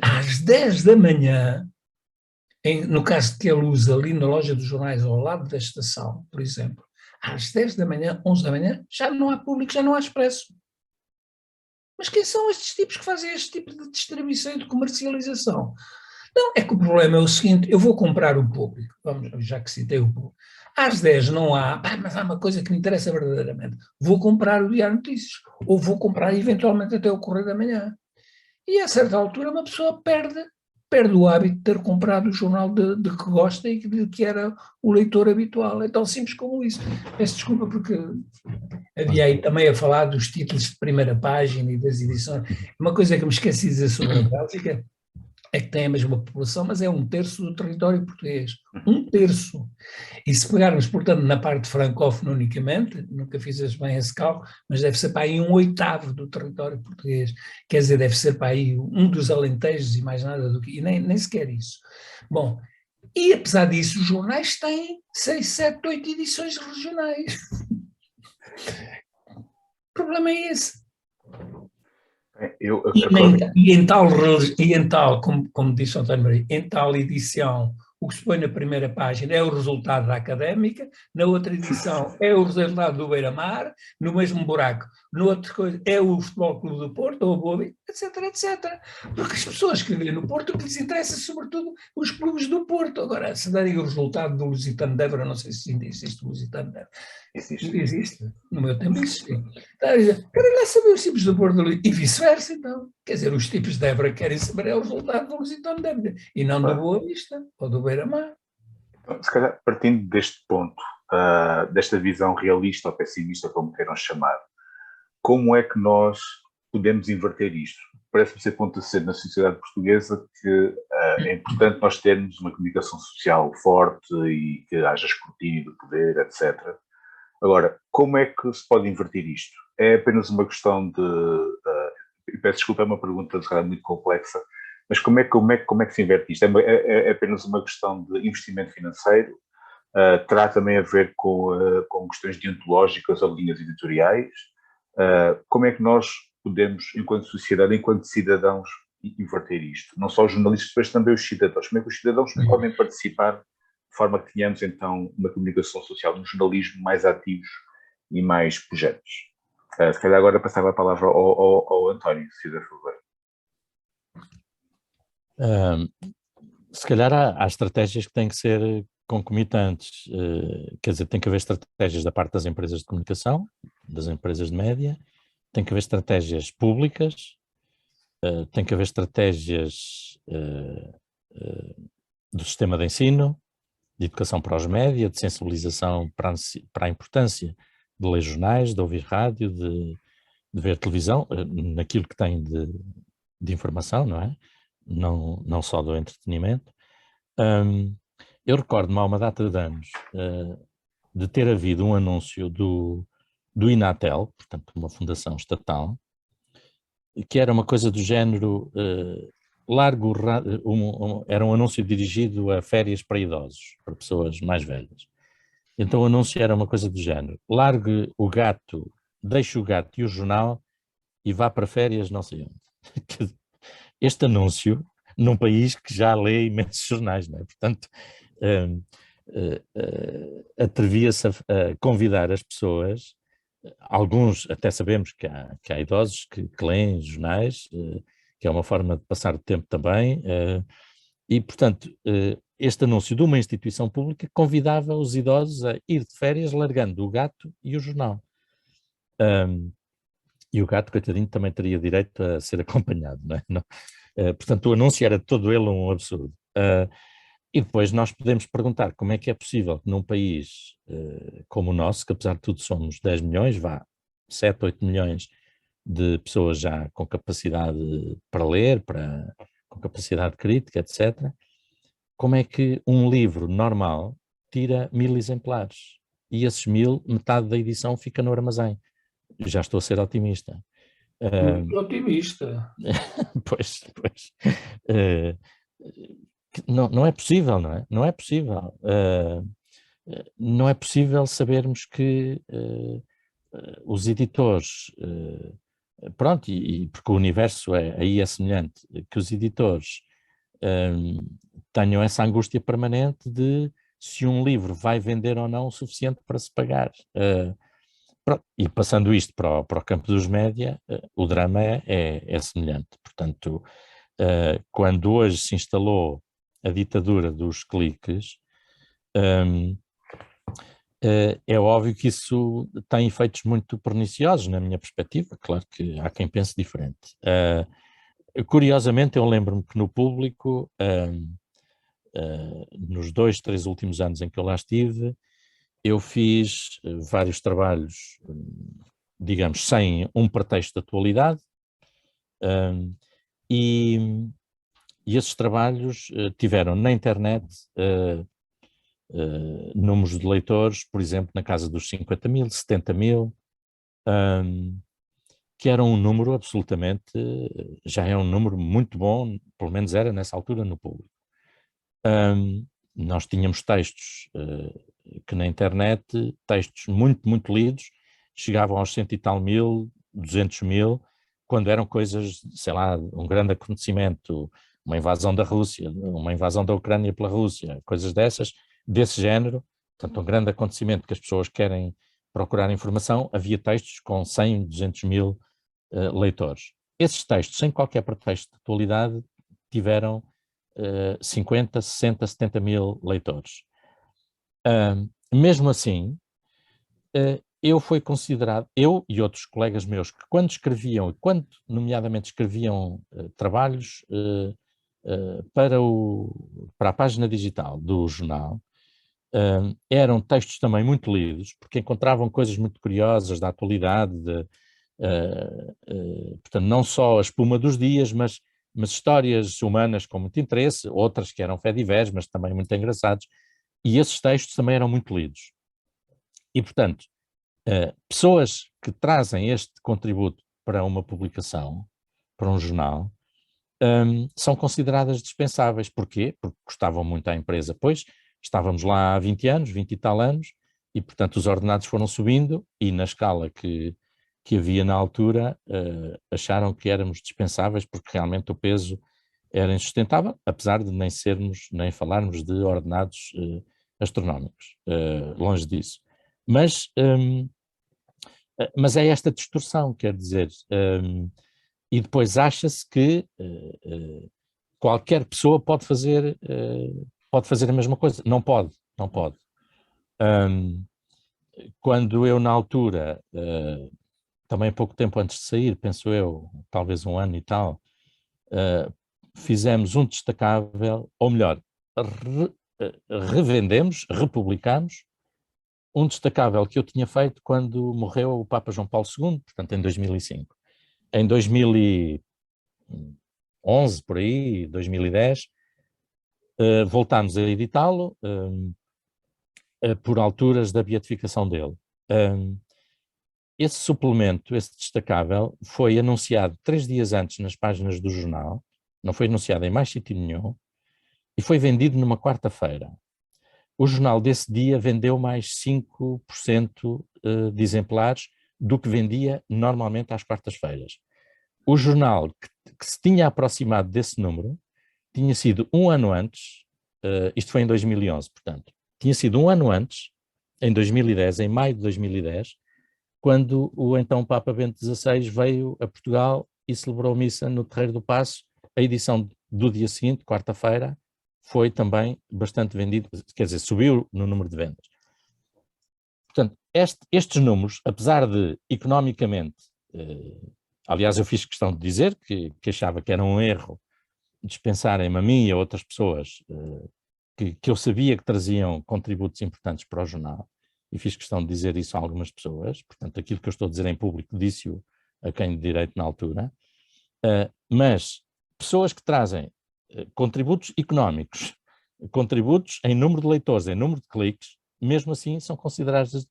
às 10 da manhã, no caso de Queluz, ali na loja dos jornais, ao lado da estação, por exemplo, às 10 da manhã, 11 da manhã, já não há público, já não há expresso. Mas quem são estes tipos que fazem este tipo de distribuição e de comercialização? Não, é que o problema é o seguinte, eu vou comprar o público, já que citei o público, às 10 não há, mas há uma coisa que me interessa verdadeiramente, vou comprar o Diário de Notícias, ou vou comprar eventualmente até o Correio da Manhã. E a certa altura uma pessoa perde o hábito de ter comprado o jornal de que gosta e de que era o leitor habitual. É tão simples como isso. Peço desculpa porque havia aí também a falar dos títulos de primeira página e das edições. Uma coisa que me esqueci de dizer sobre a Bélgica, é que tem a mesma população, mas é 1/3 do território português. 1/3. E se pegarmos, portanto, na parte francófona unicamente, nunca fiz bem esse cálculo, mas deve ser para aí 1/8 do território português. Quer dizer, deve ser para aí um dos alentejos e mais nada do que... E nem sequer isso. Bom, e apesar disso, os jornais têm 6, 7, 8 edições regionais. O problema é esse. E em tal, como disse o António Maria, em tal edição, o que se põe na primeira página é o resultado da académica, na outra edição é o resultado do Beira-Mar, no mesmo buraco, na outra coisa é o Futebol Clube do Porto, ou o Boa Vista, etc, etc. Porque as pessoas que vivem no Porto, o que lhes interessa, sobretudo, os clubes do Porto. Agora, se darem o resultado do Lusitano de Évora, não sei se ainda existe o Lusitano de Évora. Existe. No meu tempo existia. Querem lá saber os tipos do Porto e vice-versa, então. Quer dizer, os tipos de Évora querem saber o resultado do Lusitano de Évora e não do Boa Vista ou do Beira-Mar. Então, se calhar, partindo deste ponto, desta visão realista ou pessimista, como queiram chamar, como é que nós podemos inverter isto? Parece-me ser ponto de ser na sociedade portuguesa que é importante nós termos uma comunicação social forte e que haja escrutínio do poder, etc. Agora, como é que se pode inverter isto? É apenas uma questão de... peço desculpa, é uma pergunta muito complexa, mas como é que se inverte isto? É apenas uma questão de investimento financeiro? Terá também a ver com questões deontológicas ou linhas editoriais? Como é que nós podemos, enquanto sociedade, enquanto cidadãos, inverter isto? Não só os jornalistas, mas também os cidadãos. Como é que os cidadãos podem participar de forma que tenhamos, então, uma comunicação social, um jornalismo mais ativos e mais projetos? Se calhar agora passava a palavra ao António, se fizer favor. Se calhar há estratégias que têm que ser concomitantes, quer dizer, tem que haver estratégias da parte das empresas de comunicação, das empresas de média, tem que haver estratégias públicas, tem que haver estratégias do sistema de ensino, de educação para os média, de sensibilização para a importância de ler jornais, de ouvir rádio, de ver televisão, naquilo que tem de informação, não é? Não só do entretenimento. Eu recordo-me há uma data de anos de ter havido um anúncio do Inatel, portanto uma fundação estatal, que era uma coisa do género era um anúncio dirigido a férias para idosos, para pessoas mais velhas. Então o anúncio era uma coisa do género: largue o gato, deixe o gato e o jornal e vá para férias não sei onde. Este anúncio, num país que já lê imensos jornais, não é? Portanto, atrevia-se a convidar as pessoas, alguns até sabemos que há idosos que leem jornais, que é uma forma de passar o tempo também, e portanto este anúncio de uma instituição pública convidava os idosos a ir de férias largando o gato e o jornal. E o gato, coitadinho, também teria direito a ser acompanhado, não é? Não. Portanto, o anúncio era todo ele um absurdo. E depois nós podemos perguntar como é que é possível que num país como o nosso, que apesar de tudo somos 10 milhões, 7, 8 milhões de pessoas já com capacidade para ler, com capacidade crítica, etc., como é que um livro normal tira 1000 exemplares? E esses 1000, metade da edição fica no armazém. Já estou a ser otimista. Muito otimista. Pois. Não é possível, não é? Não é possível. Não é possível sabermos que os editores, pronto, e porque o universo aí é semelhante, que os editores tenham essa angústia permanente de se um livro vai vender ou não o suficiente para se pagar. Pronto, e passando isto para o campo dos média, o drama é semelhante. Portanto, quando hoje se instalou a ditadura dos cliques, é óbvio que isso tem efeitos muito perniciosos na minha perspectiva. Claro que há quem pense diferente. Curiosamente, eu lembro-me que no Público, nos 2, 3 últimos anos em que eu lá estive, eu fiz vários trabalhos, digamos, sem um pretexto de atualidade, e E esses trabalhos tiveram na internet números de leitores, por exemplo, na casa dos 50 mil, 70 mil, que era um número absolutamente, já é um número muito bom, pelo menos era nessa altura no público. Nós tínhamos textos que na internet, textos muito, muito lidos, chegavam aos 100 e tal mil, 200 mil, quando eram coisas, sei lá, um grande acontecimento, uma invasão da Rússia, uma invasão da Ucrânia pela Rússia, coisas desse género, portanto um grande acontecimento que as pessoas querem procurar informação, havia textos com 100, 200 mil leitores. Esses textos, sem qualquer pretexto de atualidade, tiveram 50, 60, 70 mil leitores. Mesmo assim, eu fui considerado, eu e outros colegas meus, que quando escreviam, quando nomeadamente escreviam trabalhos para a página digital do jornal, eram textos também muito lidos, porque encontravam coisas muito curiosas da atualidade, portanto, não só a espuma dos dias, mas histórias humanas com muito interesse, outras que eram fediveres, mas também muito engraçados, e esses textos também eram muito lidos. E, portanto, pessoas que trazem este contributo para uma publicação, para um jornal, são consideradas dispensáveis. Porquê? Porque custavam muito à empresa. Pois, estávamos lá há 20 anos, 20 e tal anos, e, portanto, os ordenados foram subindo, e na escala que havia na altura, acharam que éramos dispensáveis, porque realmente o peso era insustentável, apesar de nem falarmos de ordenados astronómicos, longe disso. Mas é esta distorção, quer dizer, e depois acha-se que qualquer pessoa pode fazer a mesma coisa. Não pode. Quando eu, na altura, também pouco tempo antes de sair, penso eu, talvez um ano e tal, fizemos um destacável, ou melhor, revendemos, republicamos, um destacável que eu tinha feito quando morreu o Papa João Paulo II, portanto em 2005. Em 2011, por aí, 2010, voltámos a editá-lo por alturas da beatificação dele. Esse suplemento, esse destacável, foi anunciado 3 dias antes nas páginas do jornal, não foi anunciado em mais sítio nenhum, e foi vendido numa quarta-feira. O jornal desse dia vendeu mais 5% de exemplares do que vendia normalmente às quartas-feiras. O jornal que se tinha aproximado desse número tinha sido um ano antes, isto foi em 2011, portanto, tinha sido um ano antes, em 2010, em maio de 2010, quando o então Papa Bento XVI veio a Portugal e celebrou missa no Terreiro do Paço. A edição do dia seguinte, quarta-feira, foi também bastante vendido, quer dizer, subiu no número de vendas. Portanto, estes números, apesar de economicamente, aliás, eu fiz questão de dizer que achava que era um erro dispensarem-me a mim e a outras pessoas que eu sabia que traziam contributos importantes para o jornal, e fiz questão de dizer isso a algumas pessoas, portanto, aquilo que eu estou a dizer em público disse-o a quem de direito na altura, mas pessoas que trazem contributos económicos, contributos em número de leitores, em número de cliques, mesmo assim são consideradas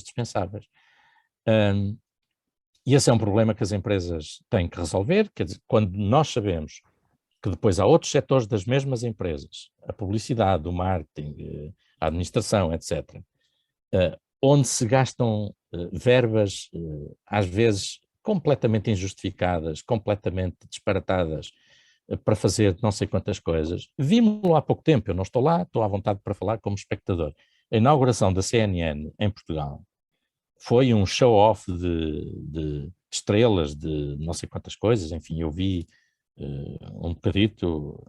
dispensáveis. E esse é um problema que as empresas têm que resolver, quer dizer, quando nós sabemos que depois há outros setores das mesmas empresas, a publicidade, o marketing, a administração, etc., onde se gastam verbas, às vezes completamente injustificadas, completamente disparatadas, para fazer não sei quantas coisas. Vimos-lo há pouco tempo, eu não estou lá, estou à vontade para falar como espectador. A inauguração da CNN em Portugal foi um show-off de estrelas, de não sei quantas coisas, enfim, eu vi um bocadito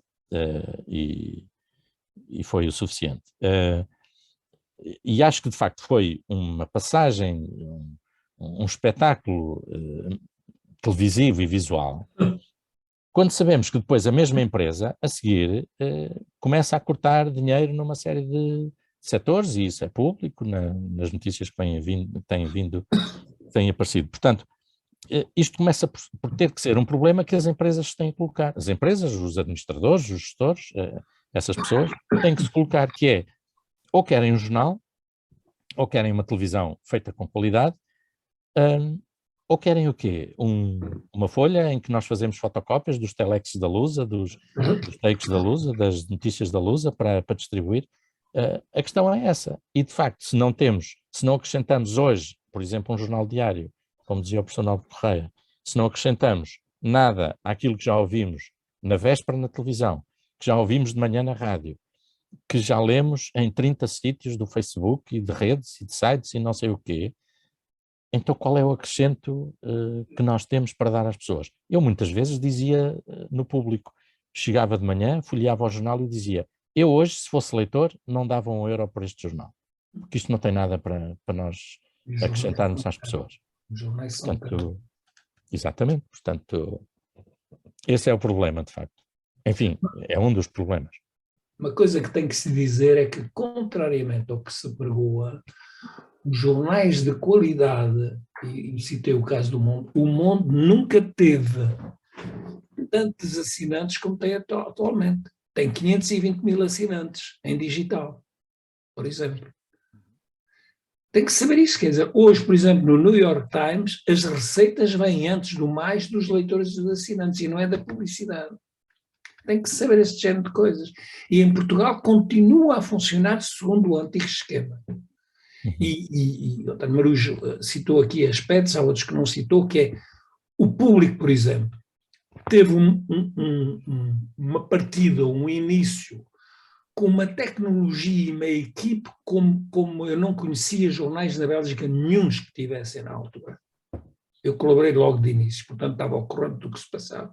e foi o suficiente. E acho que de facto foi uma passagem, um espetáculo televisivo e visual, quando sabemos que depois a mesma empresa, a seguir, começa a cortar dinheiro numa série de setores, e isso é público nas notícias que têm aparecido. Portanto, isto começa por ter que ser um problema que as empresas têm que colocar. As empresas, os administradores, os gestores, essas pessoas, têm que se colocar, que é, ou querem um jornal, ou querem uma televisão feita com qualidade, ou querem o quê? Uma folha em que nós fazemos fotocópias dos telex da Lusa, dos takes da Lusa, das notícias da Lusa para distribuir. A questão é essa. E, de facto, se não acrescentamos hoje, por exemplo, um jornal diário, como dizia o professor Novo Correia, se não acrescentamos nada àquilo que já ouvimos na véspera na televisão, que já ouvimos de manhã na rádio, que já lemos em 30 sítios do Facebook e de redes e de sites e não sei o quê, então qual é o acrescento que nós temos para dar às pessoas? Eu muitas vezes dizia no público, chegava de manhã, folheava o jornal e dizia, eu hoje, se fosse leitor, não dava €1 por este jornal, porque isto não tem nada para nós acrescentarmos às pessoas. Os jornais são Portanto, exatamente, portanto, esse é o problema, de facto. Enfim, é um dos problemas. Uma coisa que tem que se dizer é que, contrariamente ao que se pregoa, os jornais de qualidade, e citei o caso do Mundo, o Mundo nunca teve tantos assinantes como tem atualmente. Tem 520 mil assinantes em digital, por exemplo. Tem que saber isso, quer dizer, hoje, por exemplo, no New York Times, as receitas vêm antes do mais dos leitores e dos assinantes, e não é da publicidade. Tem que saber esse género de coisas. E em Portugal continua a funcionar segundo o antigo esquema. E o António Marujo citou aqui aspectos, há outros que não citou, que é o público, por exemplo, teve uma partida, um início, com uma tecnologia e uma equipe como eu não conhecia jornais na Bélgica nenhuns que tivessem na altura. Eu colaborei logo de início, portanto estava ao corrente do que se passava.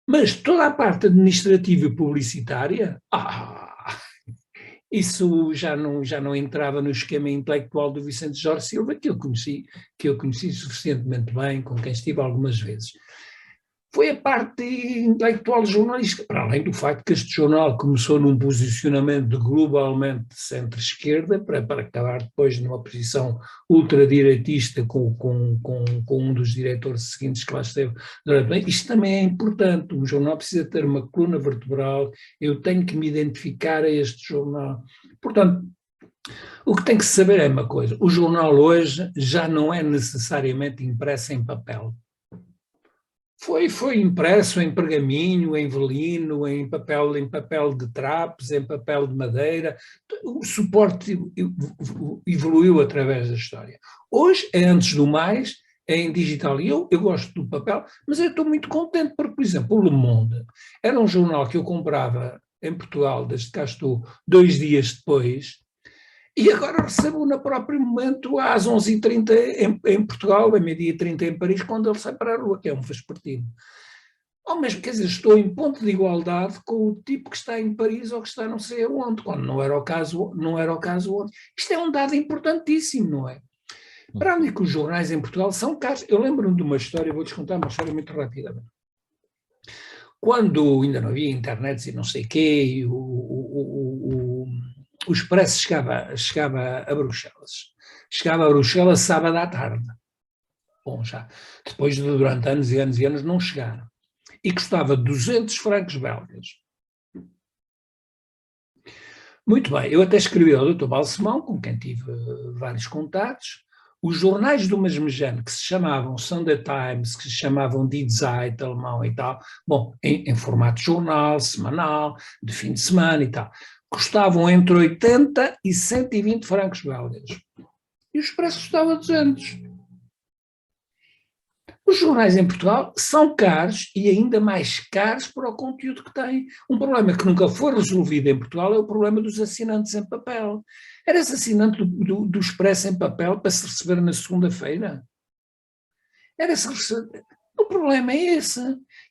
Mas toda a parte administrativa e publicitária, isso já não entrava no esquema intelectual do Vicente Jorge Silva, que eu conheci suficientemente bem, com quem estive algumas vezes. Foi a parte intelectual jornalística, para além do facto que este jornal começou num posicionamento globalmente de centro-esquerda, para acabar depois numa posição ultradireitista com um dos diretores seguintes que lá esteve. Isto também é importante, um jornal precisa ter uma coluna vertebral, eu tenho que me identificar a este jornal. Portanto, o que tem que se saber é uma coisa, o jornal hoje já não é necessariamente impresso em papel. Foi impresso em pergaminho, em velino, em papel de trapos, em papel de madeira. O suporte evoluiu através da história. Hoje, antes do mais, é em digital. E eu gosto do papel, mas eu estou muito contente porque, por exemplo, o Le Monde era um jornal que eu comprava em Portugal, desde cá estou, 2 dias depois, e agora recebo no próprio momento às 11h30 em Portugal, a meio-dia 30 em Paris, quando ele sai para a rua, que é um vespertino. Ou mesmo, quer dizer, estou em ponto de igualdade com o tipo que está em Paris ou que está não sei aonde, quando não era o caso ontem. Isto é um dado importantíssimo, não é? Para além que os jornais em Portugal são caros. Eu lembro-me de uma história, vou-te contar uma história muito rapidamente. Quando ainda não havia internet e não sei o quê, o Expresso chegava a Bruxelas. Chegava a Bruxelas sábado à tarde. Bom, já. Depois durante anos e anos e anos não chegaram. E custava 200 francos belgas. Muito bem, eu até escrevi ao Dr. Balsemão, com quem tive vários contatos, os jornais do mesmo género, que se chamavam Sunday Times, que se chamavam Die Zeit alemão e tal, bom, em formato jornal, semanal, de fim de semana e tal, custavam entre 80 e 120 francos belgas. E o Expresso custava 200. Os jornais em Portugal são caros e ainda mais caros para o conteúdo que têm. Um problema que nunca foi resolvido em Portugal é o problema dos assinantes em papel. Era esse assinante do Expresso em papel para se receber na segunda-feira? O problema é esse.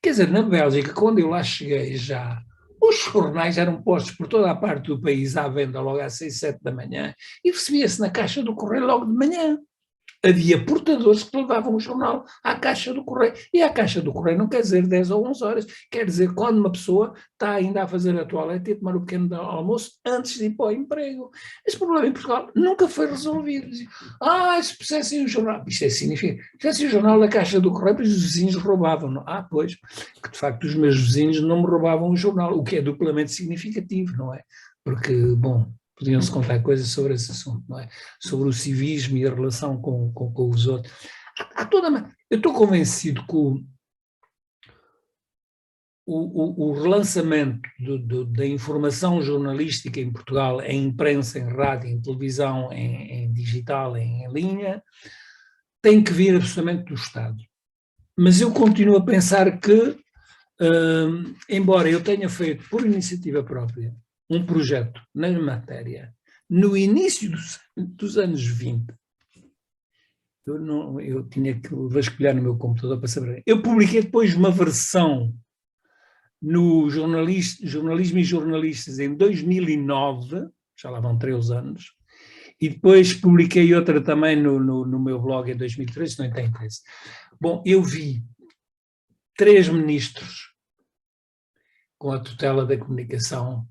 Quer dizer, na Bélgica, quando eu lá cheguei já, os jornais eram postos por toda a parte do país à venda logo às 6, 7 da manhã e recebia-se na caixa do correio logo de manhã. Havia portadores que levavam o jornal à caixa do correio. E a caixa do correio não quer dizer 10 ou 11 horas, quer dizer quando uma pessoa está ainda a fazer a toalete e a tomar o pequeno almoço antes de ir para o emprego. Este problema em Portugal nunca foi resolvido. Se pusessem o jornal, isto é significa, pusessem o jornal na caixa do correio, pois os vizinhos roubavam. Pois, que de facto os meus vizinhos não me roubavam o jornal, o que é duplamente significativo, não é? Porque, bom, podiam-se contar coisas sobre esse assunto, não é? Sobre o civismo e a relação com os outros. Eu estou convencido que o relançamento da informação jornalística em Portugal, em imprensa, em rádio, em televisão, em digital, em linha, tem que vir absolutamente do Estado. Mas eu continuo a pensar que, embora eu tenha feito por iniciativa própria um projeto na matéria, no início dos anos 20, eu tinha que vasculhar no meu computador para saber. Eu publiquei depois uma versão no Jornalismo e Jornalistas em 2009, já lá vão 13 anos, e depois publiquei outra também no meu blog em 2013, não tem interesse. Bom, eu vi 3 ministros com a tutela da comunicação,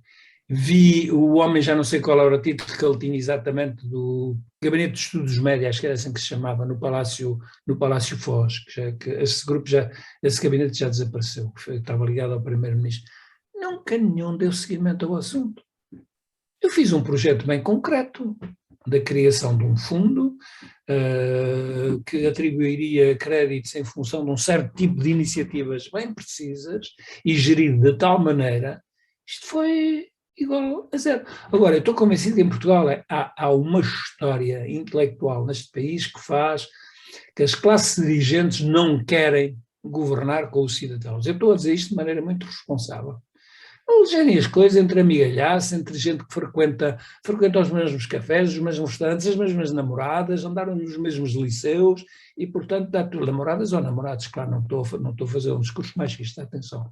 vi o homem, já não sei qual era o título que ele tinha exatamente, do Gabinete de Estudos Média, acho que era assim que se chamava, no Palácio Foz, que esse gabinete já desapareceu, estava ligado ao primeiro-ministro. Nunca nenhum deu seguimento ao assunto. Eu fiz um projeto bem concreto, da criação de um fundo que atribuiria créditos em função de um certo tipo de iniciativas bem precisas e gerido de tal maneira, isto foi igual a zero. Agora, eu estou convencido que em Portugal há uma história intelectual neste país que faz que as classes dirigentes não querem governar com os cidadãos. Eu estou a dizer isto de maneira muito responsável. Elegem as coisas entre amigalhaço, entre gente que frequenta os mesmos cafés, os mesmos restaurantes, as mesmas namoradas, andaram nos mesmos liceus e, portanto, dá tudo, namoradas ou namorados, claro, não estou a fazer um discurso machista, atenção.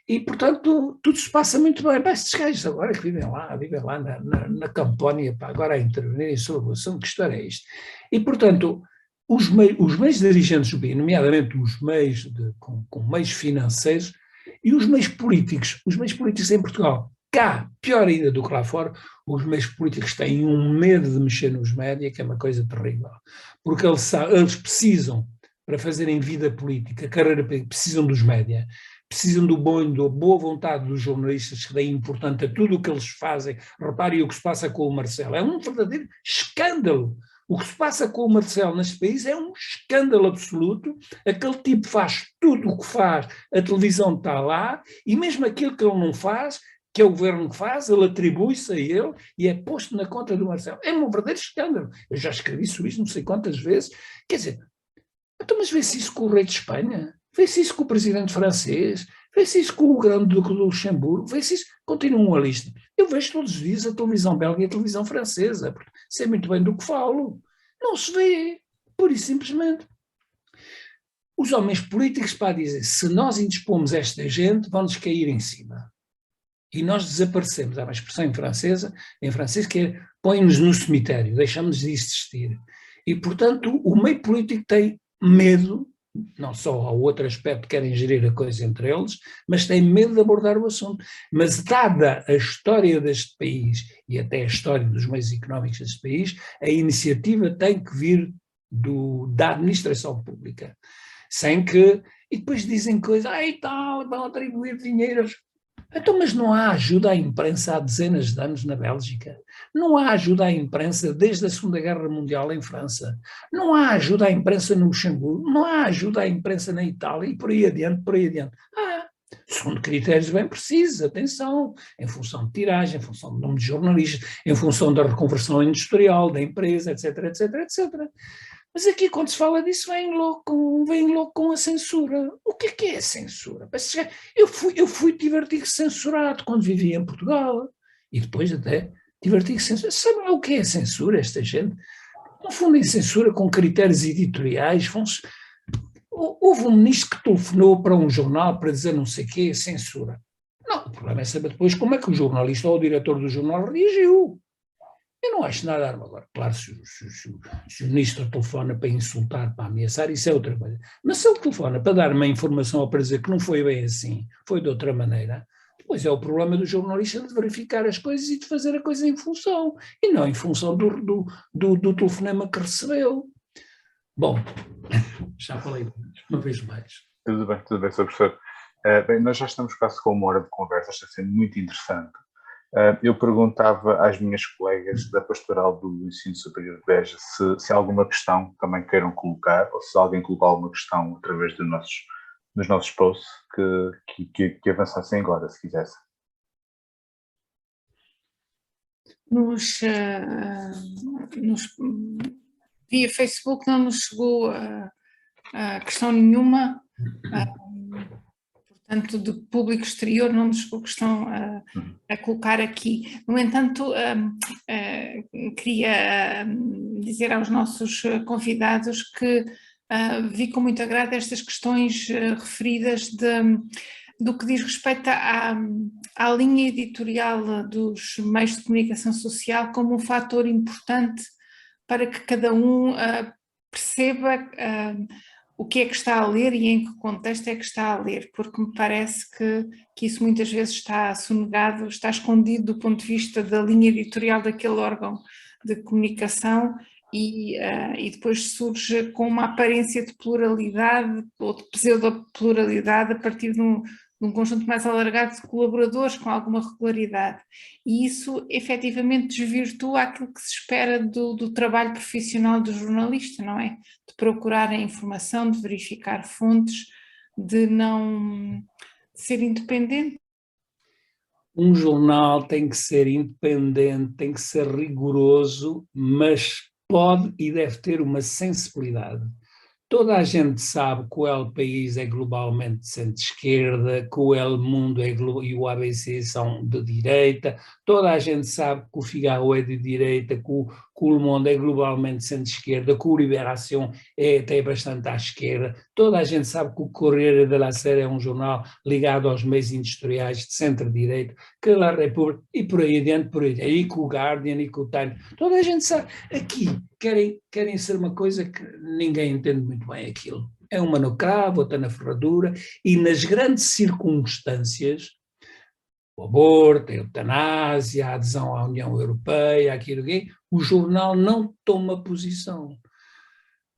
E, portanto, tudo se passa muito bem. Estes gajos agora que vivem lá na Campónia, agora a intervirem sobre o assunto, que história é isto? E, portanto, os meios dirigentes do país, nomeadamente os meios com meios financeiros, e os meios políticos em Portugal, cá, pior ainda do que lá fora, os meios políticos têm um medo de mexer nos média, que é uma coisa terrível, porque eles precisam, para fazerem vida política, carreira política, precisam dos média, precisam da boa vontade dos jornalistas, que deem importância a tudo o que eles fazem. Reparem o que se passa com o Marcelo, é um verdadeiro escândalo. O que se passa com o Marcelo neste país é um escândalo absoluto. Aquele tipo faz tudo o que faz, a televisão está lá, e mesmo aquilo que ele não faz, que é o governo que faz, ele atribui-se a ele e é posto na conta do Marcelo. É um verdadeiro escândalo. Eu já escrevi sobre isso não sei quantas vezes. Quer dizer, então, mas vê-se isso com o rei de Espanha, vê-se isso com o presidente francês, vê-se isso com o grande duque do Luxemburgo, vê-se isso, continuam a lista. Eu vejo todos os dias a televisão belga e a televisão francesa, porque sei muito bem do que falo. Não se vê, pura e simplesmente. Os homens políticos para dizer, se nós indispomos esta gente, vão-nos cair em cima. E nós desaparecemos. Há uma expressão em francês que é põe-nos no cemitério, deixamos de existir. E, portanto, o meio político tem medo, não só ao outro aspecto, querem gerir a coisa entre eles, mas tem medo de abordar o assunto. Mas dada a história deste país e até a história dos meios económicos deste país, a iniciativa tem que vir da administração pública. Sem que, e depois dizem coisas, vão atribuir dinheiros. Então, mas não há ajuda à imprensa há dezenas de anos na Bélgica, não há ajuda à imprensa desde a Segunda Guerra Mundial em França, não há ajuda à imprensa no Luxemburgo, não há ajuda à imprensa na Itália e por aí adiante. Segundo critérios bem precisos, atenção, em função de tiragem, em função do número de jornalistas, em função da reconversão industrial da empresa, etc, etc, etc. Mas aqui, quando se fala disso, vem logo com a censura. O que é a censura? Eu tive artigo censurado quando vivia em Portugal. E depois até tive artigo censurado. Sabe lá o que é a censura, esta gente? Confundem censura com critérios editoriais. Houve um ministro que telefonou para um jornal para dizer não sei o que, censura. Não, o problema é saber depois como é que o jornalista ou o diretor do jornal reagiu. Eu não acho nada arma. Agora, claro, se o ministro telefona para insultar, para ameaçar, isso é outra coisa. Mas se ele telefona para dar uma informação ou para dizer que não foi bem assim, foi de outra maneira, depois é o problema do jornalista de verificar as coisas e de fazer a coisa em função, e não em função do telefonema que recebeu. Bom, já falei uma vez mais. Tudo bem, Sr. Professor. Bem, nós já estamos quase com uma hora de conversa, está sendo muito interessante. Eu perguntava às minhas colegas da Pastoral do Ensino Superior de Beja se há alguma questão também queiram colocar, ou se alguém colocou alguma questão através dos nossos posts que avançassem agora, se quisessem. Via Facebook não nos chegou a questão nenhuma. Portanto, de público exterior não nos chegou questão a colocar aqui. No entanto, queria dizer aos nossos convidados que vi com muito agrado estas questões referidas do que diz respeito à linha editorial dos meios de comunicação social como um fator importante para que cada um perceba o que é que está a ler e em que contexto é que está a ler, porque me parece que isso muitas vezes está sonegado, está escondido do ponto de vista da linha editorial daquele órgão de comunicação e depois surge com uma aparência de pluralidade ou de pseudo-pluralidade a partir de um conjunto mais alargado de colaboradores com alguma regularidade. E isso efetivamente desvirtua aquilo que se espera do trabalho profissional do jornalista, não é? De procurar a informação, de verificar fontes, de ser independente. Um jornal tem que ser independente, tem que ser rigoroso, mas pode e deve ter uma sensibilidade. Toda a gente sabe que o El País é globalmente de centro-esquerda, que o El Mundo e o ABC são de direita, toda a gente sabe que o Figaro é de direita, que o Le Monde é globalmente de centro-esquerda, que o Libération é até bastante à esquerda, toda a gente sabe que o Corriere della Sera é um jornal ligado aos meios industriais de centro-direita, que a República, e por aí adiante, e que o Guardian e que o Time, toda a gente sabe. Aqui querem ser uma coisa que ninguém entende muito bem aquilo. É uma no cravo, outra na ferradura, e nas grandes circunstâncias, o aborto, a eutanásia, a adesão à União Europeia, aquilo que o jornal não toma posição.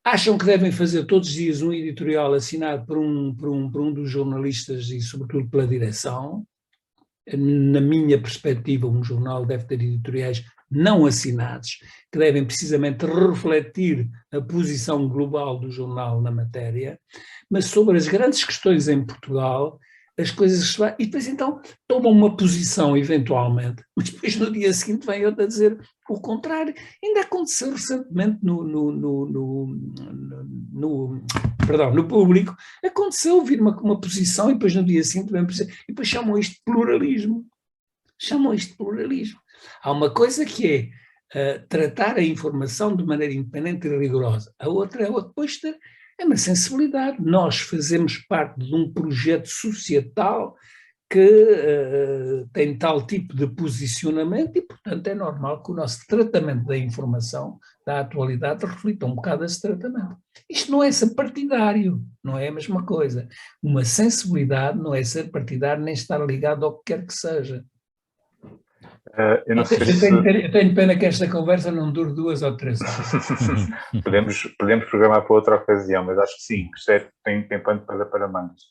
Acham que devem fazer todos os dias um editorial assinado por um dos jornalistas e sobretudo pela direção. Na minha perspectiva, um jornal deve ter editoriais não assinados, que devem precisamente refletir a posição global do jornal na matéria, mas sobre as grandes questões em Portugal, as coisas se vão, e depois então tomam uma posição eventualmente, mas depois no dia seguinte vem outra a dizer o contrário. Ainda aconteceu recentemente no público, aconteceu vir uma posição e depois no dia seguinte vem e depois chamam isto de pluralismo. Há uma coisa que é tratar a informação de maneira independente e rigorosa. A outra é depois ter uma sensibilidade. Nós fazemos parte de um projeto societal que tem tal tipo de posicionamento e, portanto, é normal que o nosso tratamento da informação, da atualidade, reflita um bocado esse tratamento. Isto não é ser partidário, não é a mesma coisa. Uma sensibilidade não é ser partidário nem estar ligado ao que quer que seja. Eu não sei eu tenho pena que esta conversa não dure 2 ou 3 horas. podemos programar para outra ocasião, mas acho que sim, que tem pano para mangas.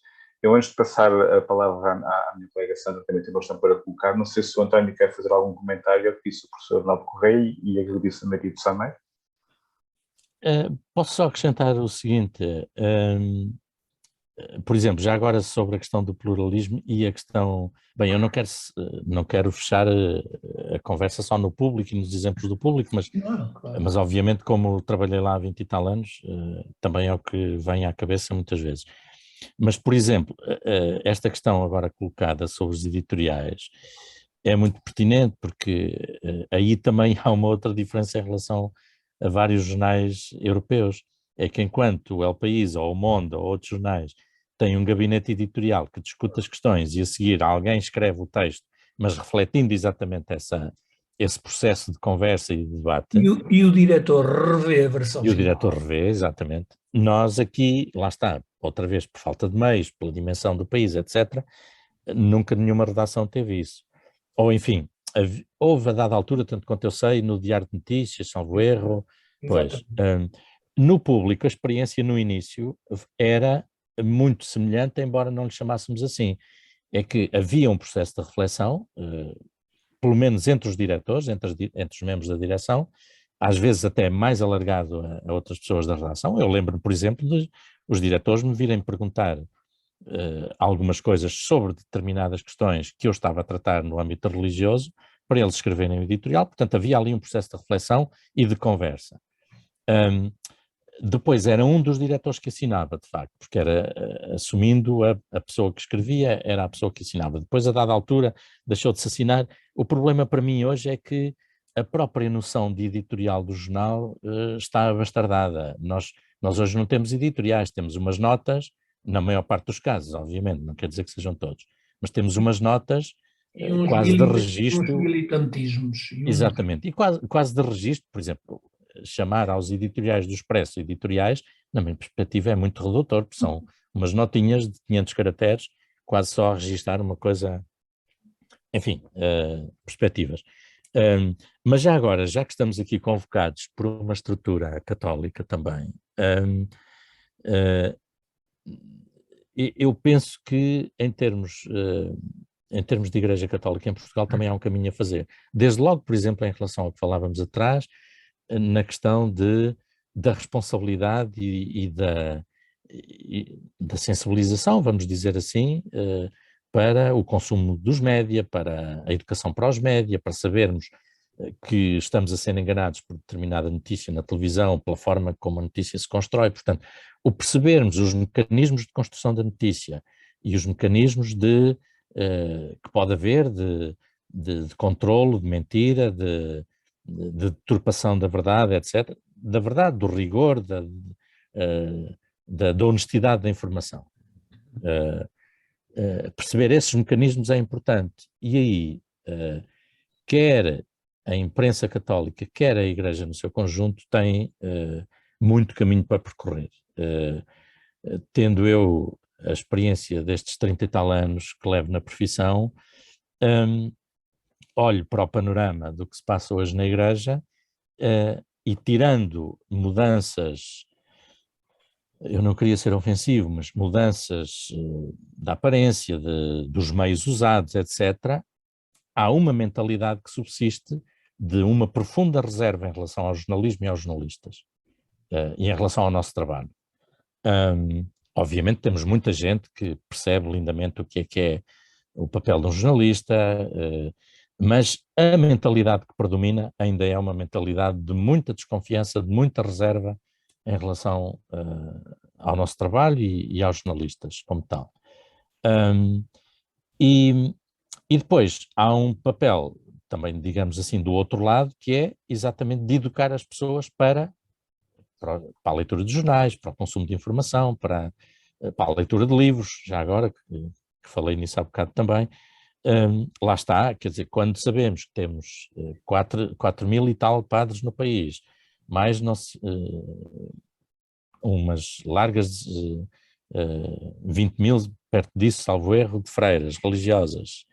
Eu, antes de passar a palavra à minha colega Sandra, também tenho bastante para colocar. Não sei se o António quer fazer algum comentário ao que disse o professor Arnaldo Correia e agradeço a Maria do Samé. Posso só acrescentar o seguinte, por exemplo, já agora sobre a questão do pluralismo e a questão... Bem, eu não quero fechar a conversa só no público e nos exemplos do público, mas obviamente como trabalhei lá há 20 e tal anos, também é o que vem à cabeça muitas vezes. Mas, por exemplo, esta questão agora colocada sobre os editoriais é muito pertinente porque aí também há uma outra diferença em relação a vários jornais europeus. É que enquanto o El País ou o Monde ou outros jornais têm um gabinete editorial que discute as questões e a seguir alguém escreve o texto, mas refletindo exatamente esse processo de conversa e de debate. E o diretor revê a versão E o final. diretor revê, exatamente. Nós aqui, lá está, outra vez por falta de meios, pela dimensão do país, etc., nunca nenhuma redação teve isso. Ou, enfim, houve a dada altura, tanto quanto eu sei, no Diário de Notícias, salvo erro, pois, no público a experiência no início era muito semelhante, embora não lhe chamássemos assim. É que havia um processo de reflexão, pelo menos entre os diretores, entre os membros da direção, às vezes até mais alargado a outras pessoas da redação. Eu lembro-me, por exemplo, de os diretores me virem perguntar algumas coisas sobre determinadas questões que eu estava a tratar no âmbito religioso, para eles escreverem o editorial. Portanto, havia ali um processo de reflexão e de conversa. Depois era um dos diretores que assinava, de facto, porque era assumindo a pessoa que escrevia, era a pessoa que assinava. Depois, a dada altura, deixou de se assinar. O problema para mim hoje é que a própria noção de editorial do jornal está abastardada. Nós hoje não temos editoriais, temos umas notas, na maior parte dos casos, obviamente, não quer dizer que sejam todos, mas temos umas notas quase de registro. Uns militantismos. Exatamente, e quase de registro, por exemplo, chamar aos editoriais do Expresso editoriais, na minha perspectiva, é muito redutor, porque são umas notinhas de 500 caracteres, quase só a registar uma coisa, enfim, perspectivas. Mas já agora, já que estamos aqui convocados por uma estrutura católica também, eu penso que em termos de Igreja Católica em Portugal também há um caminho a fazer. Desde logo, por exemplo, em relação ao que falávamos atrás, na questão da responsabilidade e da sensibilização, vamos dizer assim, para o consumo dos média, para a educação para os média, para sabermos que estamos a ser enganados por determinada notícia na televisão, pela forma como a notícia se constrói. Portanto, o percebermos os mecanismos de construção da notícia e os mecanismos que pode haver de controlo, de mentira, de deturpação da verdade, etc. Da verdade, do rigor, da honestidade da informação. Perceber esses mecanismos é importante. E aí, quer a imprensa católica, quer a Igreja no seu conjunto, tem muito caminho para percorrer. Tendo eu a experiência destes 30 e tal anos que levo na profissão, olho para o panorama do que se passa hoje na Igreja e tirando mudanças, eu não queria ser ofensivo, mas mudanças da aparência, dos meios usados, etc., há uma mentalidade que subsiste de uma profunda reserva em relação ao jornalismo e aos jornalistas e em relação ao nosso trabalho. Obviamente temos muita gente que percebe lindamente o que é o papel de um jornalista, mas a mentalidade que predomina ainda é uma mentalidade de muita desconfiança, de muita reserva em relação ao nosso trabalho e aos jornalistas como tal. E depois há um papel também, digamos assim, do outro lado, que é exatamente de educar as pessoas para a leitura de jornais, para o consumo de informação, para a leitura de livros, já agora, que falei nisso há bocado também. Lá está, quer dizer, quando sabemos que temos 4.000 e tal padres no país, mais umas largas 20.000, perto disso, salvo erro, de freiras religiosas,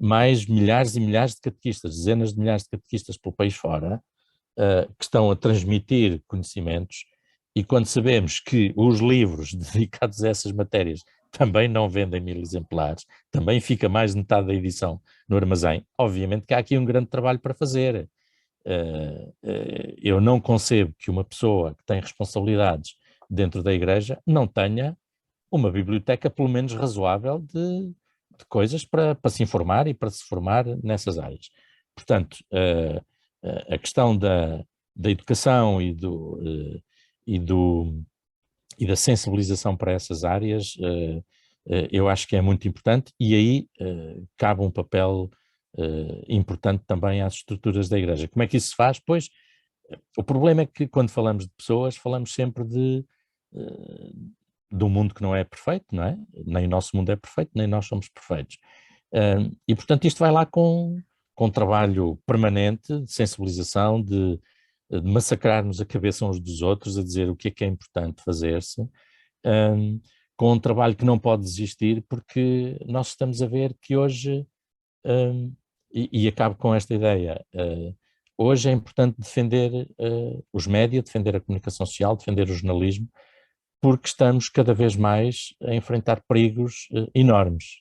mais milhares e milhares de catequistas, dezenas de milhares de catequistas pelo país fora, que estão a transmitir conhecimentos, e quando sabemos que os livros dedicados a essas matérias também não vendem 1.000 exemplares, também fica mais de metade da edição no armazém, obviamente que há aqui um grande trabalho para fazer. Eu não concebo que uma pessoa que tem responsabilidades dentro da Igreja não tenha uma biblioteca pelo menos razoável de coisas para se informar e para se formar nessas áreas. Portanto, a questão da educação e da sensibilização para essas áreas, eu acho que é muito importante, e aí cabe um papel importante também às estruturas da Igreja. Como é que isso se faz? Pois, o problema é que quando falamos de pessoas, falamos sempre de um mundo que não é perfeito, não é? Nem o nosso mundo é perfeito, nem nós somos perfeitos. E, portanto, isto vai lá com com trabalho permanente de sensibilização, de massacrarmos a cabeça uns dos outros, a dizer o que é importante fazer-se, com um trabalho que não pode desistir, porque nós estamos a ver que hoje, e acabo com esta ideia, hoje é importante defender os média, defender a comunicação social, defender o jornalismo, porque estamos cada vez mais a enfrentar perigos enormes.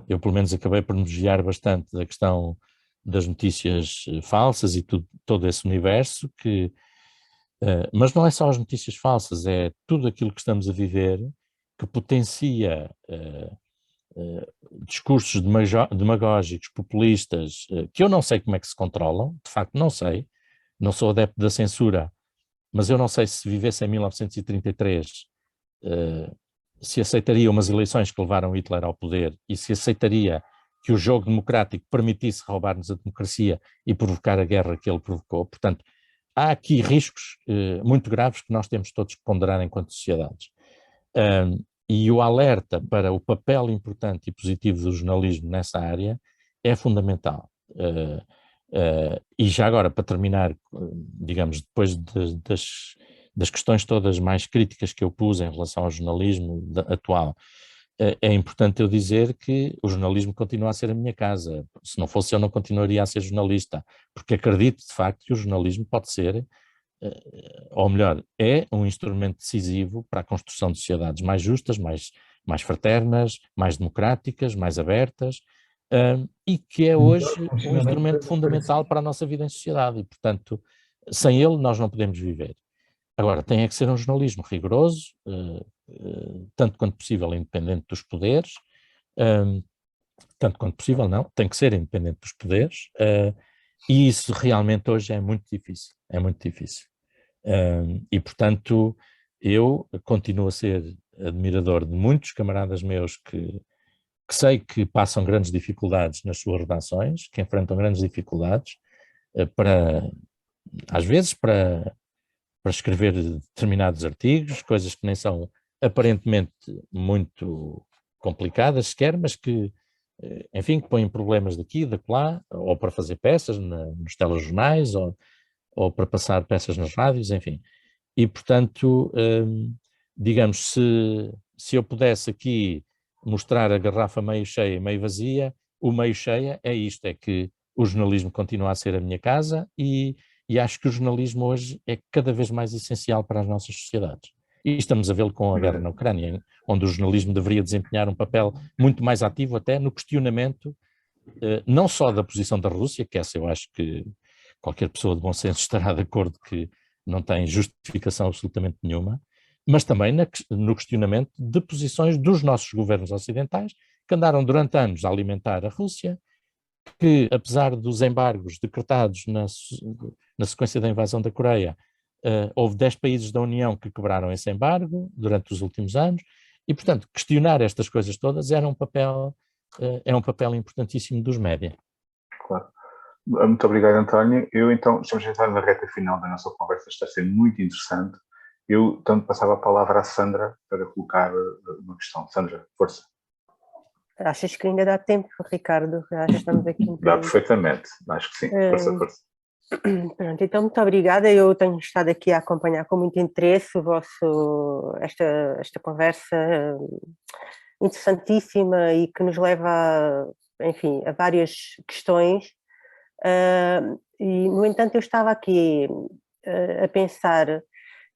Eu pelo menos acabei por me desviar bastante da questão das notícias falsas e todo esse universo, mas não é só as notícias falsas, é tudo aquilo que estamos a viver que potencia discursos demagógicos, populistas, que eu não sei como é que se controlam, de facto não sei, não sou adepto da censura, mas eu não sei se vivesse em 1933, se aceitaria umas eleições que levaram Hitler ao poder e se aceitaria que o jogo democrático permitisse roubar-nos a democracia e provocar a guerra que ele provocou. Portanto, há aqui riscos muito graves que nós temos todos que ponderar enquanto sociedades. E o alerta para o papel importante e positivo do jornalismo nessa área é fundamental. E já agora, para terminar, digamos, depois das questões todas mais críticas que eu pus em relação ao jornalismo atual, é importante eu dizer que o jornalismo continua a ser a minha casa. Se não fosse eu, não continuaria a ser jornalista, porque acredito, de facto, que o jornalismo pode ser, ou melhor, é um instrumento decisivo para a construção de sociedades mais justas, mais fraternas, mais democráticas, mais abertas, e que é hoje um instrumento fundamental para a nossa vida em sociedade e, portanto, sem ele nós não podemos viver. Agora, tem que ser um jornalismo rigoroso, tanto quanto possível independente dos poderes, tanto quanto possível não, tem que ser independente dos poderes, e isso realmente hoje é muito difícil, e portanto eu continuo a ser admirador de muitos camaradas meus que sei que passam grandes dificuldades nas suas redações, que enfrentam grandes dificuldades, às vezes para escrever determinados artigos, coisas que nem são aparentemente muito complicadas sequer, mas que, enfim, que põem problemas daqui, de lá, ou para fazer peças nos telejornais, ou para passar peças nas rádios, enfim. E, portanto, digamos, se eu pudesse aqui mostrar a garrafa meio cheia e meio vazia, o meio cheia é isto, é que o jornalismo continua a ser a minha casa e acho que o jornalismo hoje é cada vez mais essencial para as nossas sociedades. E estamos a vê-lo com a guerra na Ucrânia, onde o jornalismo deveria desempenhar um papel muito mais ativo até no questionamento, não só da posição da Rússia, que essa eu acho que qualquer pessoa de bom senso estará de acordo que não tem justificação absolutamente nenhuma, mas também no questionamento de posições dos nossos governos ocidentais, que andaram durante anos a alimentar a Rússia, que apesar dos embargos decretados na sequência da invasão da Coreia, houve 10 países da União que quebraram esse embargo durante os últimos anos, e portanto questionar estas coisas todas é um papel importantíssimo dos média. Claro. Muito obrigado, António. Eu então, estamos a entrar na reta final da nossa conversa, está a ser muito interessante. Eu tanto passava a palavra à Sandra para colocar uma questão. Sandra, força. Achas que ainda dá tempo, Ricardo? Já estamos aqui um Dá perfeitamente, acho que sim. Força. Pronto, então muito obrigada. Eu tenho estado aqui a acompanhar com muito interesse esta conversa interessantíssima e que nos leva, enfim, a várias questões. E, no entanto, eu estava aqui a pensar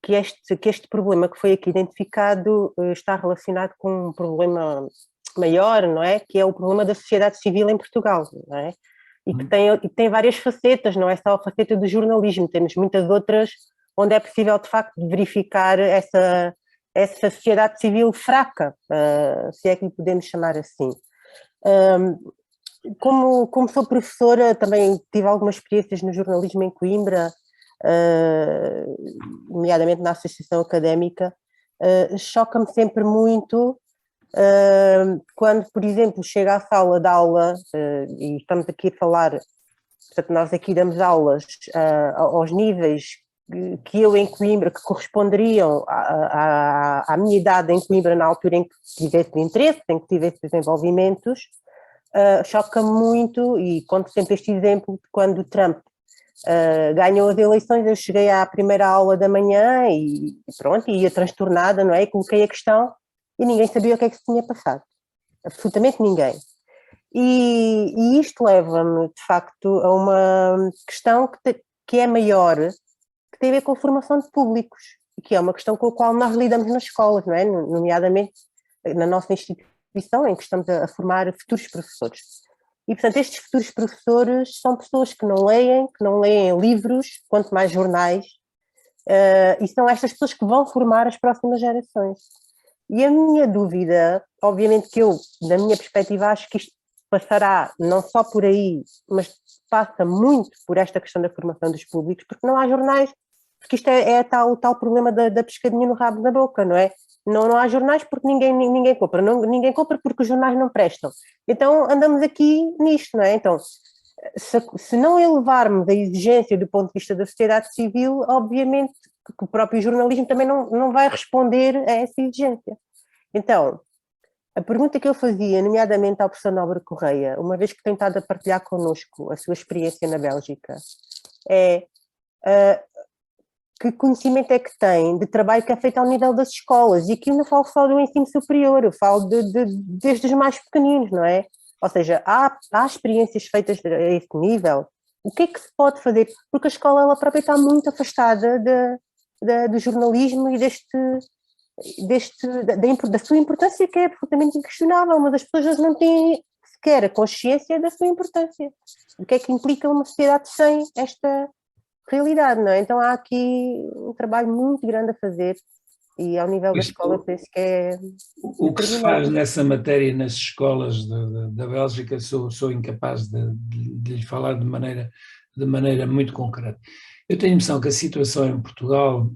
que este problema que foi aqui identificado está relacionado com um problema maior, não é? Que é o problema da sociedade civil em Portugal, não é? E que tem várias facetas, não é só a faceta do jornalismo, temos muitas outras onde é possível, de facto, verificar essa sociedade civil fraca, se é que lhe podemos chamar assim. Como sou professora, também tive algumas experiências no jornalismo em Coimbra, nomeadamente na associação académica. Choca-me sempre muito quando, por exemplo, chega à sala de aula, e estamos aqui a falar, portanto, nós aqui damos aulas aos níveis que eu em Coimbra, que corresponderiam à minha idade em Coimbra na altura em que tivesse interesse, em que tivesse desenvolvimentos, choca muito, e conto sempre este exemplo de quando Trump ganhou as eleições. Eu cheguei à primeira aula da manhã e pronto, ia transtornada, não é? E coloquei a questão e ninguém sabia o que é que se tinha passado. Absolutamente ninguém. E isto leva-me, de facto, a uma questão que é maior, que tem a ver com a formação de públicos, que é uma questão com a qual nós lidamos nas escolas, não é? Nomeadamente na nossa instituição, em que estamos a formar futuros professores. E, portanto, estes futuros professores são pessoas que não leem livros, quanto mais jornais, e são estas pessoas que vão formar as próximas gerações. E a minha dúvida, obviamente que eu, da minha perspectiva, acho que isto passará não só por aí, mas passa muito por esta questão da formação dos públicos, porque não há jornais, porque isto o tal problema da pescadinha no rabo da boca, não é? Não há jornais porque ninguém compra, ninguém compra porque os jornais não prestam. Então andamos aqui nisto, não é? Então, se não elevarmos a exigência do ponto de vista da sociedade civil, obviamente que o próprio jornalismo também não vai responder a essa exigência. Então, a pergunta que eu fazia, nomeadamente ao professor Nóbrega Correia, uma vez que tem estado a partilhar connosco a sua experiência na Bélgica, é que conhecimento é que tem de trabalho que é feito ao nível das escolas? E aqui eu não falo só do ensino superior, eu falo desde os mais pequeninos, não é? Ou seja, há experiências feitas a esse nível. O que é que se pode fazer? Porque a escola ela própria está muito afastada do jornalismo e da sua importância, que é absolutamente inquestionável, mas as pessoas não têm sequer a consciência da sua importância. O que é que implica uma sociedade sem esta realidade, não é? Então há aqui um trabalho muito grande a fazer e ao nível da escola penso que é... O que se faz nessa matéria nas escolas da Bélgica sou incapaz de lhe falar de maneira muito concreta. Eu tenho a noção que a situação em Portugal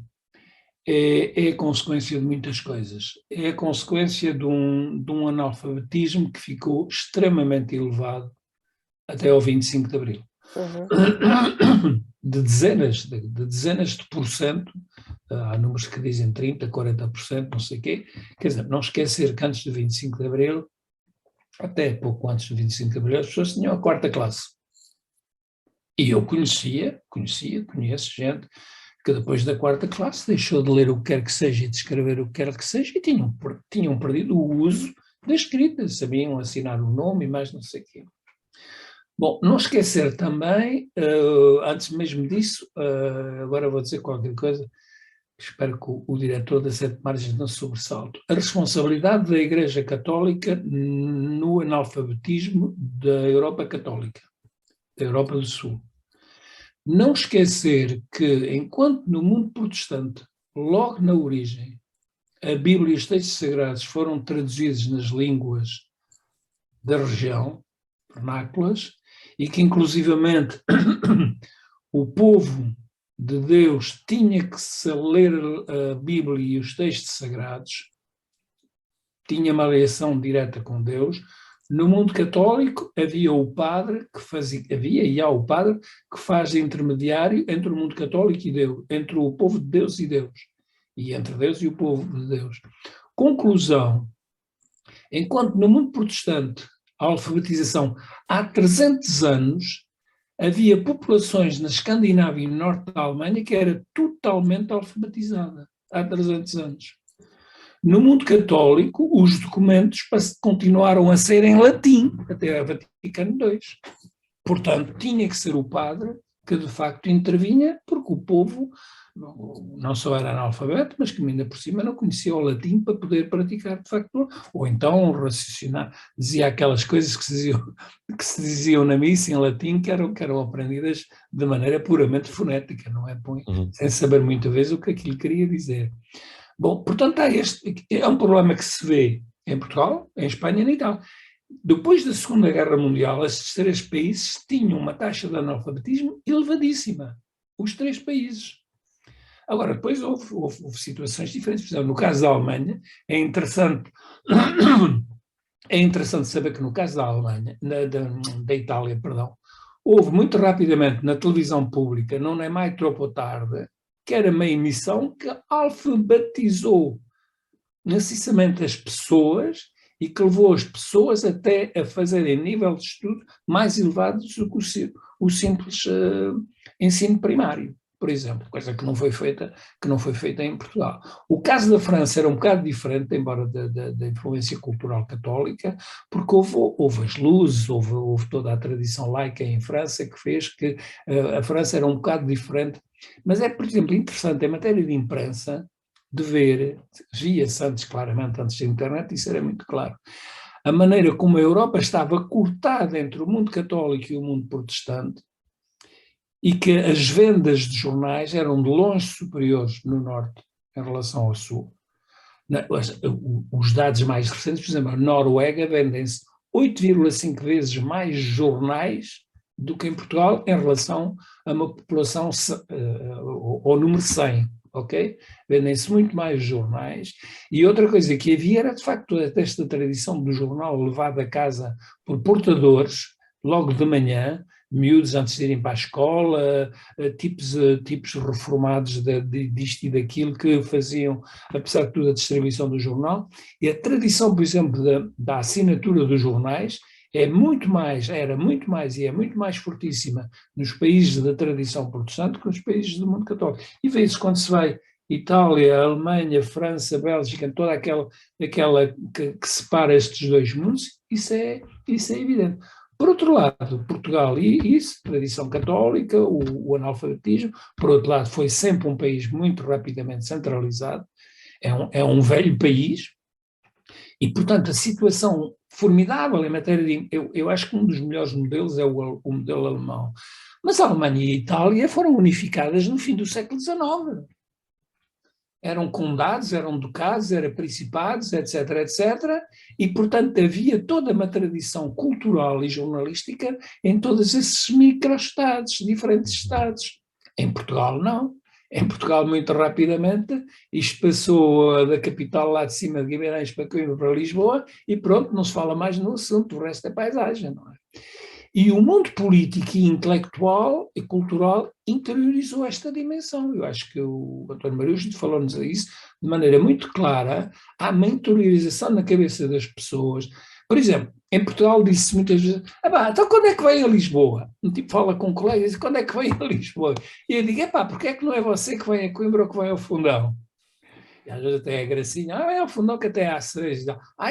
é consequência de muitas coisas. É a consequência de um analfabetismo que ficou extremamente elevado até ao 25 de Abril. Uhum. De dezenas de porcento, há números que dizem 30%, 40%, não sei o quê. Quer dizer, não esquecer que antes do 25 de Abril, até pouco antes do 25 de Abril, as pessoas tinham a 4ª classe. E eu conheço gente que depois da 4ª classe deixou de ler o que quer que seja e de escrever o que quer que seja e tinham perdido o uso da escrita, sabiam assinar o nome e mais não sei o quê. Bom, não esquecer também, antes mesmo disso, agora vou dizer qualquer coisa, espero que o diretor das 7 Margens não sobressalto, a responsabilidade da Igreja Católica no analfabetismo da Europa Católica, da Europa do Sul. Não esquecer que, enquanto no mundo protestante, logo na origem, a Bíblia e os textos sagrados foram traduzidos nas línguas da região, vernáculas, e que inclusivamente o povo de Deus tinha que se ler a Bíblia e os textos sagrados, tinha uma ligação direta com Deus. No mundo católico havia o padre que fazia, e há o padre que faz intermediário entre o mundo católico e Deus, entre o povo de Deus e Deus, e entre Deus e o povo de Deus. Conclusão: enquanto no mundo protestante a alfabetização há 300 anos, havia populações na Escandinávia e no norte da Alemanha que era totalmente alfabetizada, há 300 anos. No mundo católico, os documentos continuaram a ser em latim, até a Vaticano II. Portanto, tinha que ser o padre que de facto intervinha, porque o povo não só era analfabeto, mas que ainda por cima não conhecia o latim para poder praticar de facto, ou então raciocinar, dizia aquelas coisas que se diziam na missa em latim que eram aprendidas de maneira puramente fonética, não é? Sem saber muitas vezes o que aquilo queria dizer. Bom, portanto, é um problema que se vê em Portugal, em Espanha e na Itália. Depois da Segunda Guerra Mundial, estes 3 países tinham uma taxa de analfabetismo elevadíssima. Os 3 países. Agora, depois houve situações diferentes. Por exemplo, no caso da Alemanha, é interessante saber que no caso da Alemanha, da Itália, perdão, houve muito rapidamente na televisão pública, não é mais troppo tarde, que era uma emissão que alfabetizou maciçamente as pessoas e que levou as pessoas até a fazerem nível de estudo mais elevados do que o simples ensino primário, por exemplo, coisa que não foi feita em Portugal. O caso da França era um bocado diferente, embora da influência cultural católica, porque houve as luzes, houve toda a tradição laica em França que fez que a França era um bocado diferente. Mas é, por exemplo, interessante em matéria de imprensa, de ver, via-se antes, claramente, antes da internet, isso era muito claro, a maneira como a Europa estava cortada entre o mundo católico e o mundo protestante, e que as vendas de jornais eram de longe superiores no Norte em relação ao Sul. Os dados mais recentes, por exemplo, na Noruega vendem-se 8,5 vezes mais jornais do que em Portugal em relação a uma população ao número 100. Ok? Vendem-se muito mais jornais. E outra coisa que havia era, de facto, esta tradição do jornal levado a casa por portadores, logo de manhã, miúdos antes de irem para a escola, tipos reformados disto e daquilo que faziam, apesar de tudo, a distribuição do jornal. E a tradição, por exemplo, da assinatura dos jornais era muito mais e é muito mais fortíssima nos países da tradição protestante que nos países do mundo católico. E vê-se quando se vai Itália, Alemanha, França, Bélgica, toda aquela que separa estes dois mundos, isso é evidente. Por outro lado, Portugal, e isso, tradição católica, o analfabetismo, por outro lado, foi sempre um país muito rapidamente centralizado, é um velho país, e, portanto, a situação formidável em matéria de... Eu acho que um dos melhores modelos é o modelo alemão. Mas a Alemanha e a Itália foram unificadas no fim do século XIX. Eram condados, eram ducados, eram principados, etc., etc., e, portanto, havia toda uma tradição cultural e jornalística em todos esses micro-estados, diferentes estados. Em Portugal, não. Em Portugal, muito rapidamente, isto passou da capital lá de cima de Guimarães para Coimbra, para Lisboa, e pronto, não se fala mais no assunto, o resto é paisagem, não é? E o mundo político e intelectual e cultural interiorizou esta dimensão. Eu acho que o António Mariucci falou-nos a isso de maneira muito clara. Há uma interiorização na cabeça das pessoas. Por exemplo, em Portugal disse muitas vezes, então quando é que vem a Lisboa? Um tipo fala com um colega e diz, quando é que vem a Lisboa? E eu digo, porque é que não é você que vem a Coimbra ou que vem ao Fundão? E às vezes até é gracinha, é o Fundão que até há 6.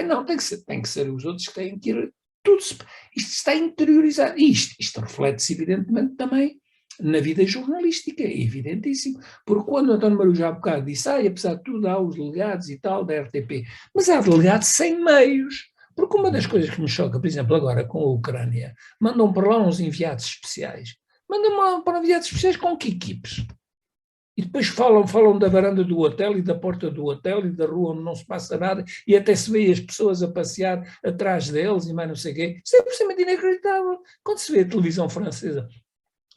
Não, tem que ser os outros que têm que ir. Tudo isto está interiorizado. E isto reflete-se, evidentemente, também na vida jornalística, é evidentíssimo. Porque quando o António Mariucci já há bocado disse, apesar de tudo, há os delegados e tal da RTP, mas há delegados sem meios. Porque uma das coisas que me choca, por exemplo, agora com a Ucrânia, mandam para lá uns enviados especiais. Mandam lá para enviados especiais com que equipes? E depois falam da varanda do hotel e da porta do hotel e da rua onde não se passa nada e até se vê as pessoas a passear atrás deles e mais não sei o quê. Isso é absolutamente inacreditável. Quando se vê a televisão francesa,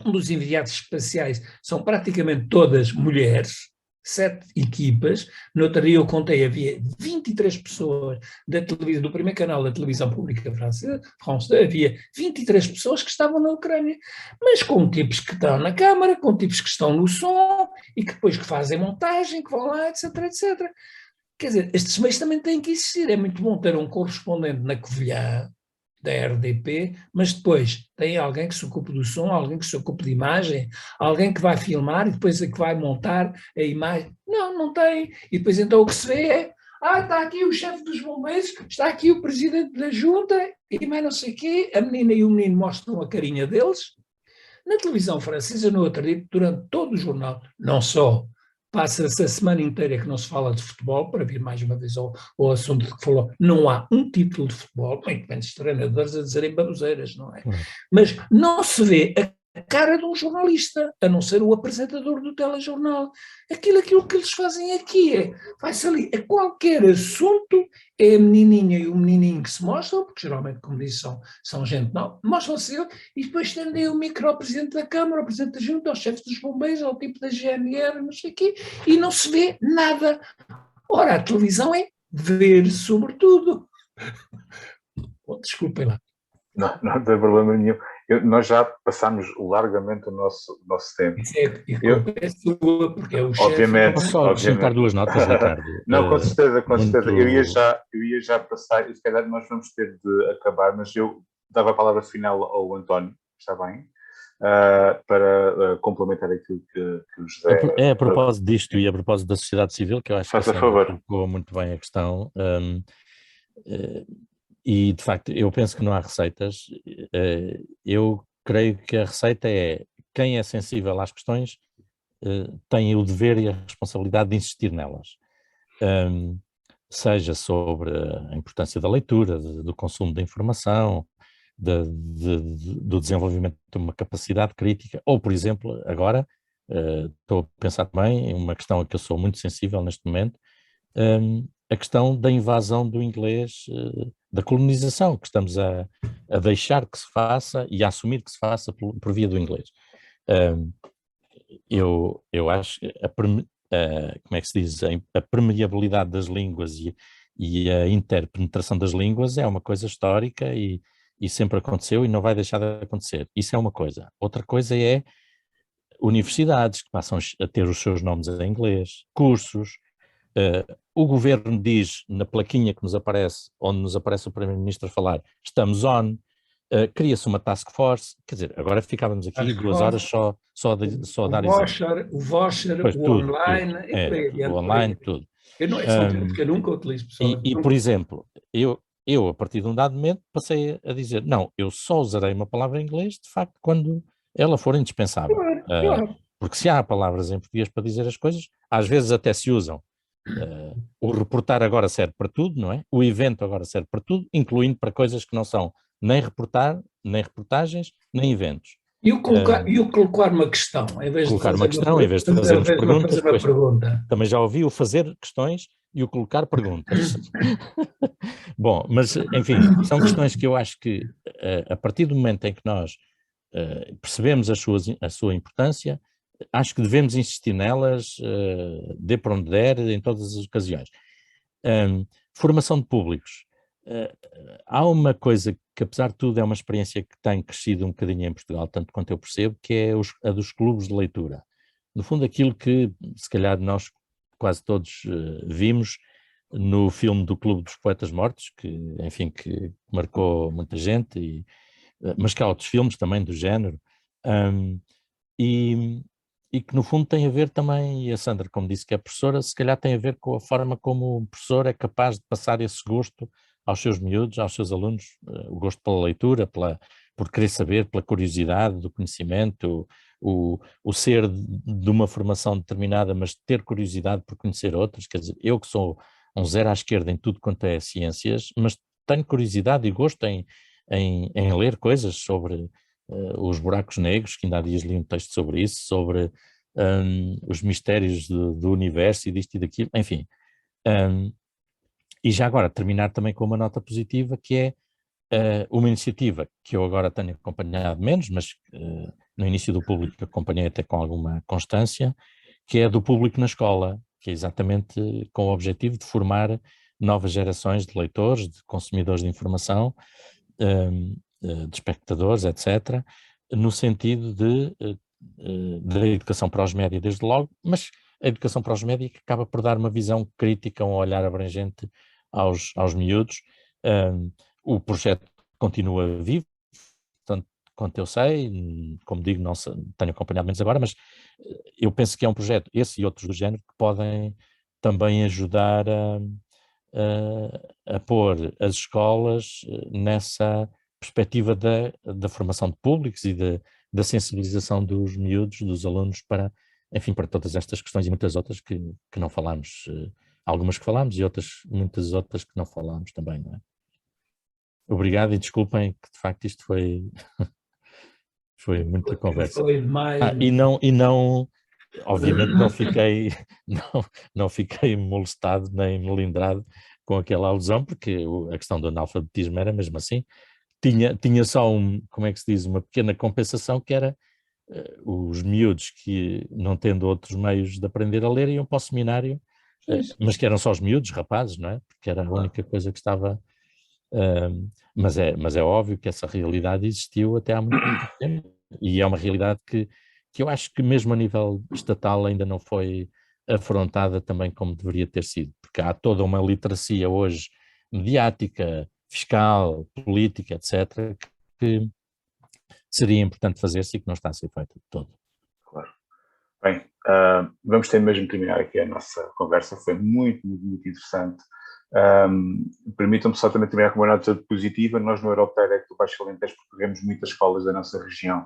um dos enviados especiais são praticamente todas mulheres, 7 equipas. No outro dia eu contei, havia 23 pessoas do primeiro canal da televisão pública francesa, havia 23 pessoas que estavam na Ucrânia, mas com tipos que estão na câmara, com tipos que estão no som e que depois que fazem montagem, que vão lá, etc, etc. Quer dizer, estes meios também têm que existir. É muito bom ter um correspondente na Covilhã, da RDP, mas depois tem alguém que se ocupe do som, alguém que se ocupe de imagem, alguém que vai filmar e depois é que vai montar a imagem. Não tem. E depois então o que se vê é, está aqui o chefe dos bombeiros, está aqui o presidente da junta e mais não sei o quê, a menina e o menino mostram a carinha deles. Na televisão francesa, no outro dia, durante todo o jornal, não só passa-se a semana inteira que não se fala de futebol, para vir mais uma vez ao assunto que falou, não há um título de futebol, muito menos treinadores a dizerem baboseiras, não é? Mas não se vê a cara de um jornalista, a não ser o apresentador do telejornal. Aquilo que eles fazem aqui vai-se ali, a qualquer assunto, é a menininha e o menininho que se mostram, porque geralmente, como disse, são gente não, mostram-se ele, e depois estendem o micro ao presidente da Câmara, ao presidente da Junta, aos chefes dos bombeiros, ao tipo da GNR, não sei o quê, e não se vê nada. Ora, a televisão é ver sobretudo. Desculpem lá. Não tem problema nenhum. Nós já passámos largamente o nosso tempo. Isso é sua, porque é o chefe. Obviamente. Posso só acrescentar duas notas, Ricardo? Não, com certeza, com muito... certeza. Eu ia já passar, e se calhar nós vamos ter de acabar, mas eu dava a palavra final ao António, está bem? Para complementar aquilo que o José... É a propósito disto e a propósito da sociedade civil, que eu acho que a Sandra colocou muito bem a questão. E, de facto, eu penso que não há receitas. Eu creio que a receita é quem é sensível às questões tem o dever e a responsabilidade de insistir nelas. Seja sobre a importância da leitura, do consumo da informação, do desenvolvimento de uma capacidade crítica, ou, por exemplo, agora, estou a pensar também em uma questão a que eu sou muito sensível neste momento, a questão da invasão do inglês, da colonização, que estamos a deixar que se faça e a assumir que se faça por via do inglês. Eu acho que como é que se diz, a permeabilidade das línguas e a interpenetração das línguas é uma coisa histórica e sempre aconteceu e não vai deixar de acontecer. Isso é uma coisa. Outra coisa é universidades que passam a ter os seus nomes em inglês, cursos. O governo diz na plaquinha que nos aparece, onde nos aparece o primeiro-ministro a falar, estamos on, cria-se uma task force, quer dizer, agora ficávamos aqui 2 horas só a dar exemplo. O voucher, pois, o tudo, online, tudo. O online, tudo. São termos que eu nunca utilizo pessoalmente. E por exemplo, eu a partir de um dado momento passei a dizer, não, eu só usarei uma palavra em inglês, de facto, quando ela for indispensável. Claro. Porque se há palavras em português para dizer as coisas, às vezes até se usam. O reportar agora serve para tudo, não é? O evento agora serve para tudo, incluindo para coisas que não são nem reportar, nem reportagens, nem eventos. E o colocar uma questão, em vez de fazermos pergunta. Também já ouvi o fazer questões e o colocar perguntas. Bom, mas enfim, são questões que eu acho que a partir do momento em que nós percebemos a sua importância, acho que devemos insistir nelas, dê para onde der, em todas as ocasiões. Formação de públicos. Há uma coisa que, apesar de tudo, é uma experiência que tem crescido um bocadinho em Portugal, tanto quanto eu percebo, que é a dos clubes de leitura. No fundo, aquilo que, se calhar, nós quase todos vimos no filme do Clube dos Poetas Mortos, que, enfim, que marcou muita gente, mas que há outros filmes também do género, e que no fundo tem a ver também, e a Sandra, como disse que é professora, se calhar tem a ver com a forma como o professor é capaz de passar esse gosto aos seus miúdos, aos seus alunos, o gosto pela leitura, por querer saber, pela curiosidade do conhecimento, o ser de uma formação determinada, mas ter curiosidade por conhecer outras. Quer dizer, eu que sou um zero à esquerda em tudo quanto é ciências, mas tenho curiosidade e gosto em ler coisas sobre os buracos negros, que ainda há dias li um texto sobre isso, sobre os mistérios do universo e disto e daquilo, enfim. E já agora terminar também com uma nota positiva, que é uma iniciativa que eu agora tenho acompanhado menos, mas no início do público acompanhei até com alguma constância, que é do público na escola, que é exatamente com o objetivo de formar novas gerações de leitores, de consumidores de informação, de espectadores, etc., no sentido da educação para os média desde logo, mas a educação para os média que acaba por dar uma visão crítica, um olhar abrangente aos miúdos. O projeto continua vivo, tanto quanto eu sei, como digo, não tenho acompanhado menos agora, mas eu penso que é um projeto, esse e outros do género, que podem também ajudar a pôr as escolas nessa perspectiva da formação de públicos e da sensibilização dos miúdos, dos alunos para, enfim, para todas estas questões e muitas outras que não falámos, algumas que falámos e muitas outras que não falámos também, não é? Obrigado e desculpem que de facto isto foi muita conversa. Foi demais. E não, obviamente não fiquei molestado nem melindrado com aquela alusão, porque a questão do analfabetismo era mesmo assim. Tinha só como é que se diz, uma pequena compensação, que era os miúdos que, não tendo outros meios de aprender a ler, iam para o seminário, mas que eram só os miúdos, rapazes, não é? Porque era a única coisa que estava Mas é óbvio que essa realidade existiu até há muito tempo, e é uma realidade que eu acho que mesmo a nível estatal ainda não foi afrontada também como deveria ter sido, porque há toda uma literacia hoje mediática, fiscal, política, etc., que seria importante fazer-se e que não está a ser feito de todo. Claro. Bem, vamos ter mesmo que terminar aqui a nossa conversa, foi muito, muito, muito interessante. Permitam-me só também terminar com uma nota positiva. Nós no Eurodirect do Baixo Alentejo percorremos muitas escolas da nossa região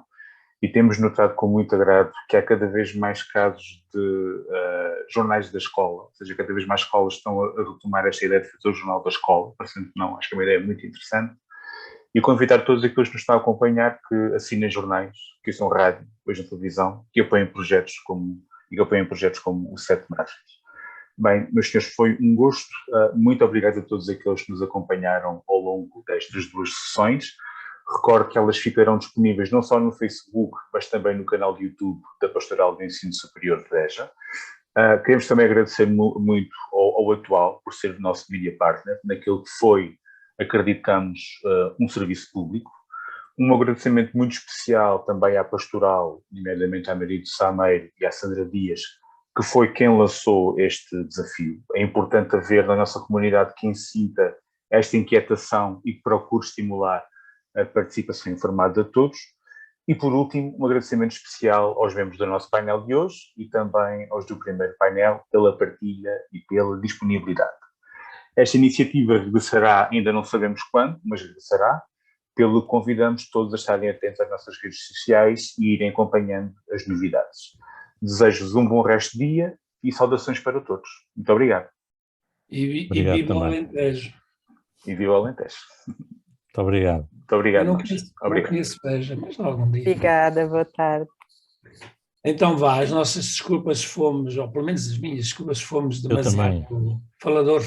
e temos notado com muito agrado que há cada vez mais casos de jornais da escola, ou seja, cada vez mais escolas estão a retomar esta ideia de fazer o jornal da escola, parecendo que não, acho que é uma ideia muito interessante. E convidar todos aqueles que nos estão a acompanhar que assinem jornais, que ouçam rádio, vejam televisão, que apoiem projetos como o Sete Margens. Bem, meus senhores, foi um gosto. Muito obrigado a todos aqueles que nos acompanharam ao longo destas 2 sessões. Recordo que elas ficarão disponíveis não só no Facebook, mas também no canal de YouTube da Pastoral do Ensino Superior de Beja. Queremos também agradecer muito ao Atual por ser o nosso media partner, naquele que foi, acreditamos, um serviço público. Um agradecimento muito especial também à Pastoral, nomeadamente à Maria do Sameiro e à Sandra Dias, que foi quem lançou este desafio. É importante haver na nossa comunidade quem sinta esta inquietação e que procure estimular a participação informada de todos. E, por último, um agradecimento especial aos membros do nosso painel de hoje e também aos do primeiro painel pela partilha e pela disponibilidade. Esta iniciativa regressará, ainda não sabemos quando, mas regressará, pelo que convidamos todos a estarem atentos às nossas redes sociais e irem acompanhando as novidades. Desejo-vos um bom resto de dia e saudações para todos. Muito obrigado. E viva o Alentejo. E viva o Alentejo. Muito obrigado. Muito obrigado. Eu não conheço Beja, mas algum dia. Obrigada, boa tarde. Então vá, as nossas desculpas fomos, ou pelo menos as minhas desculpas fomos demasiado falador.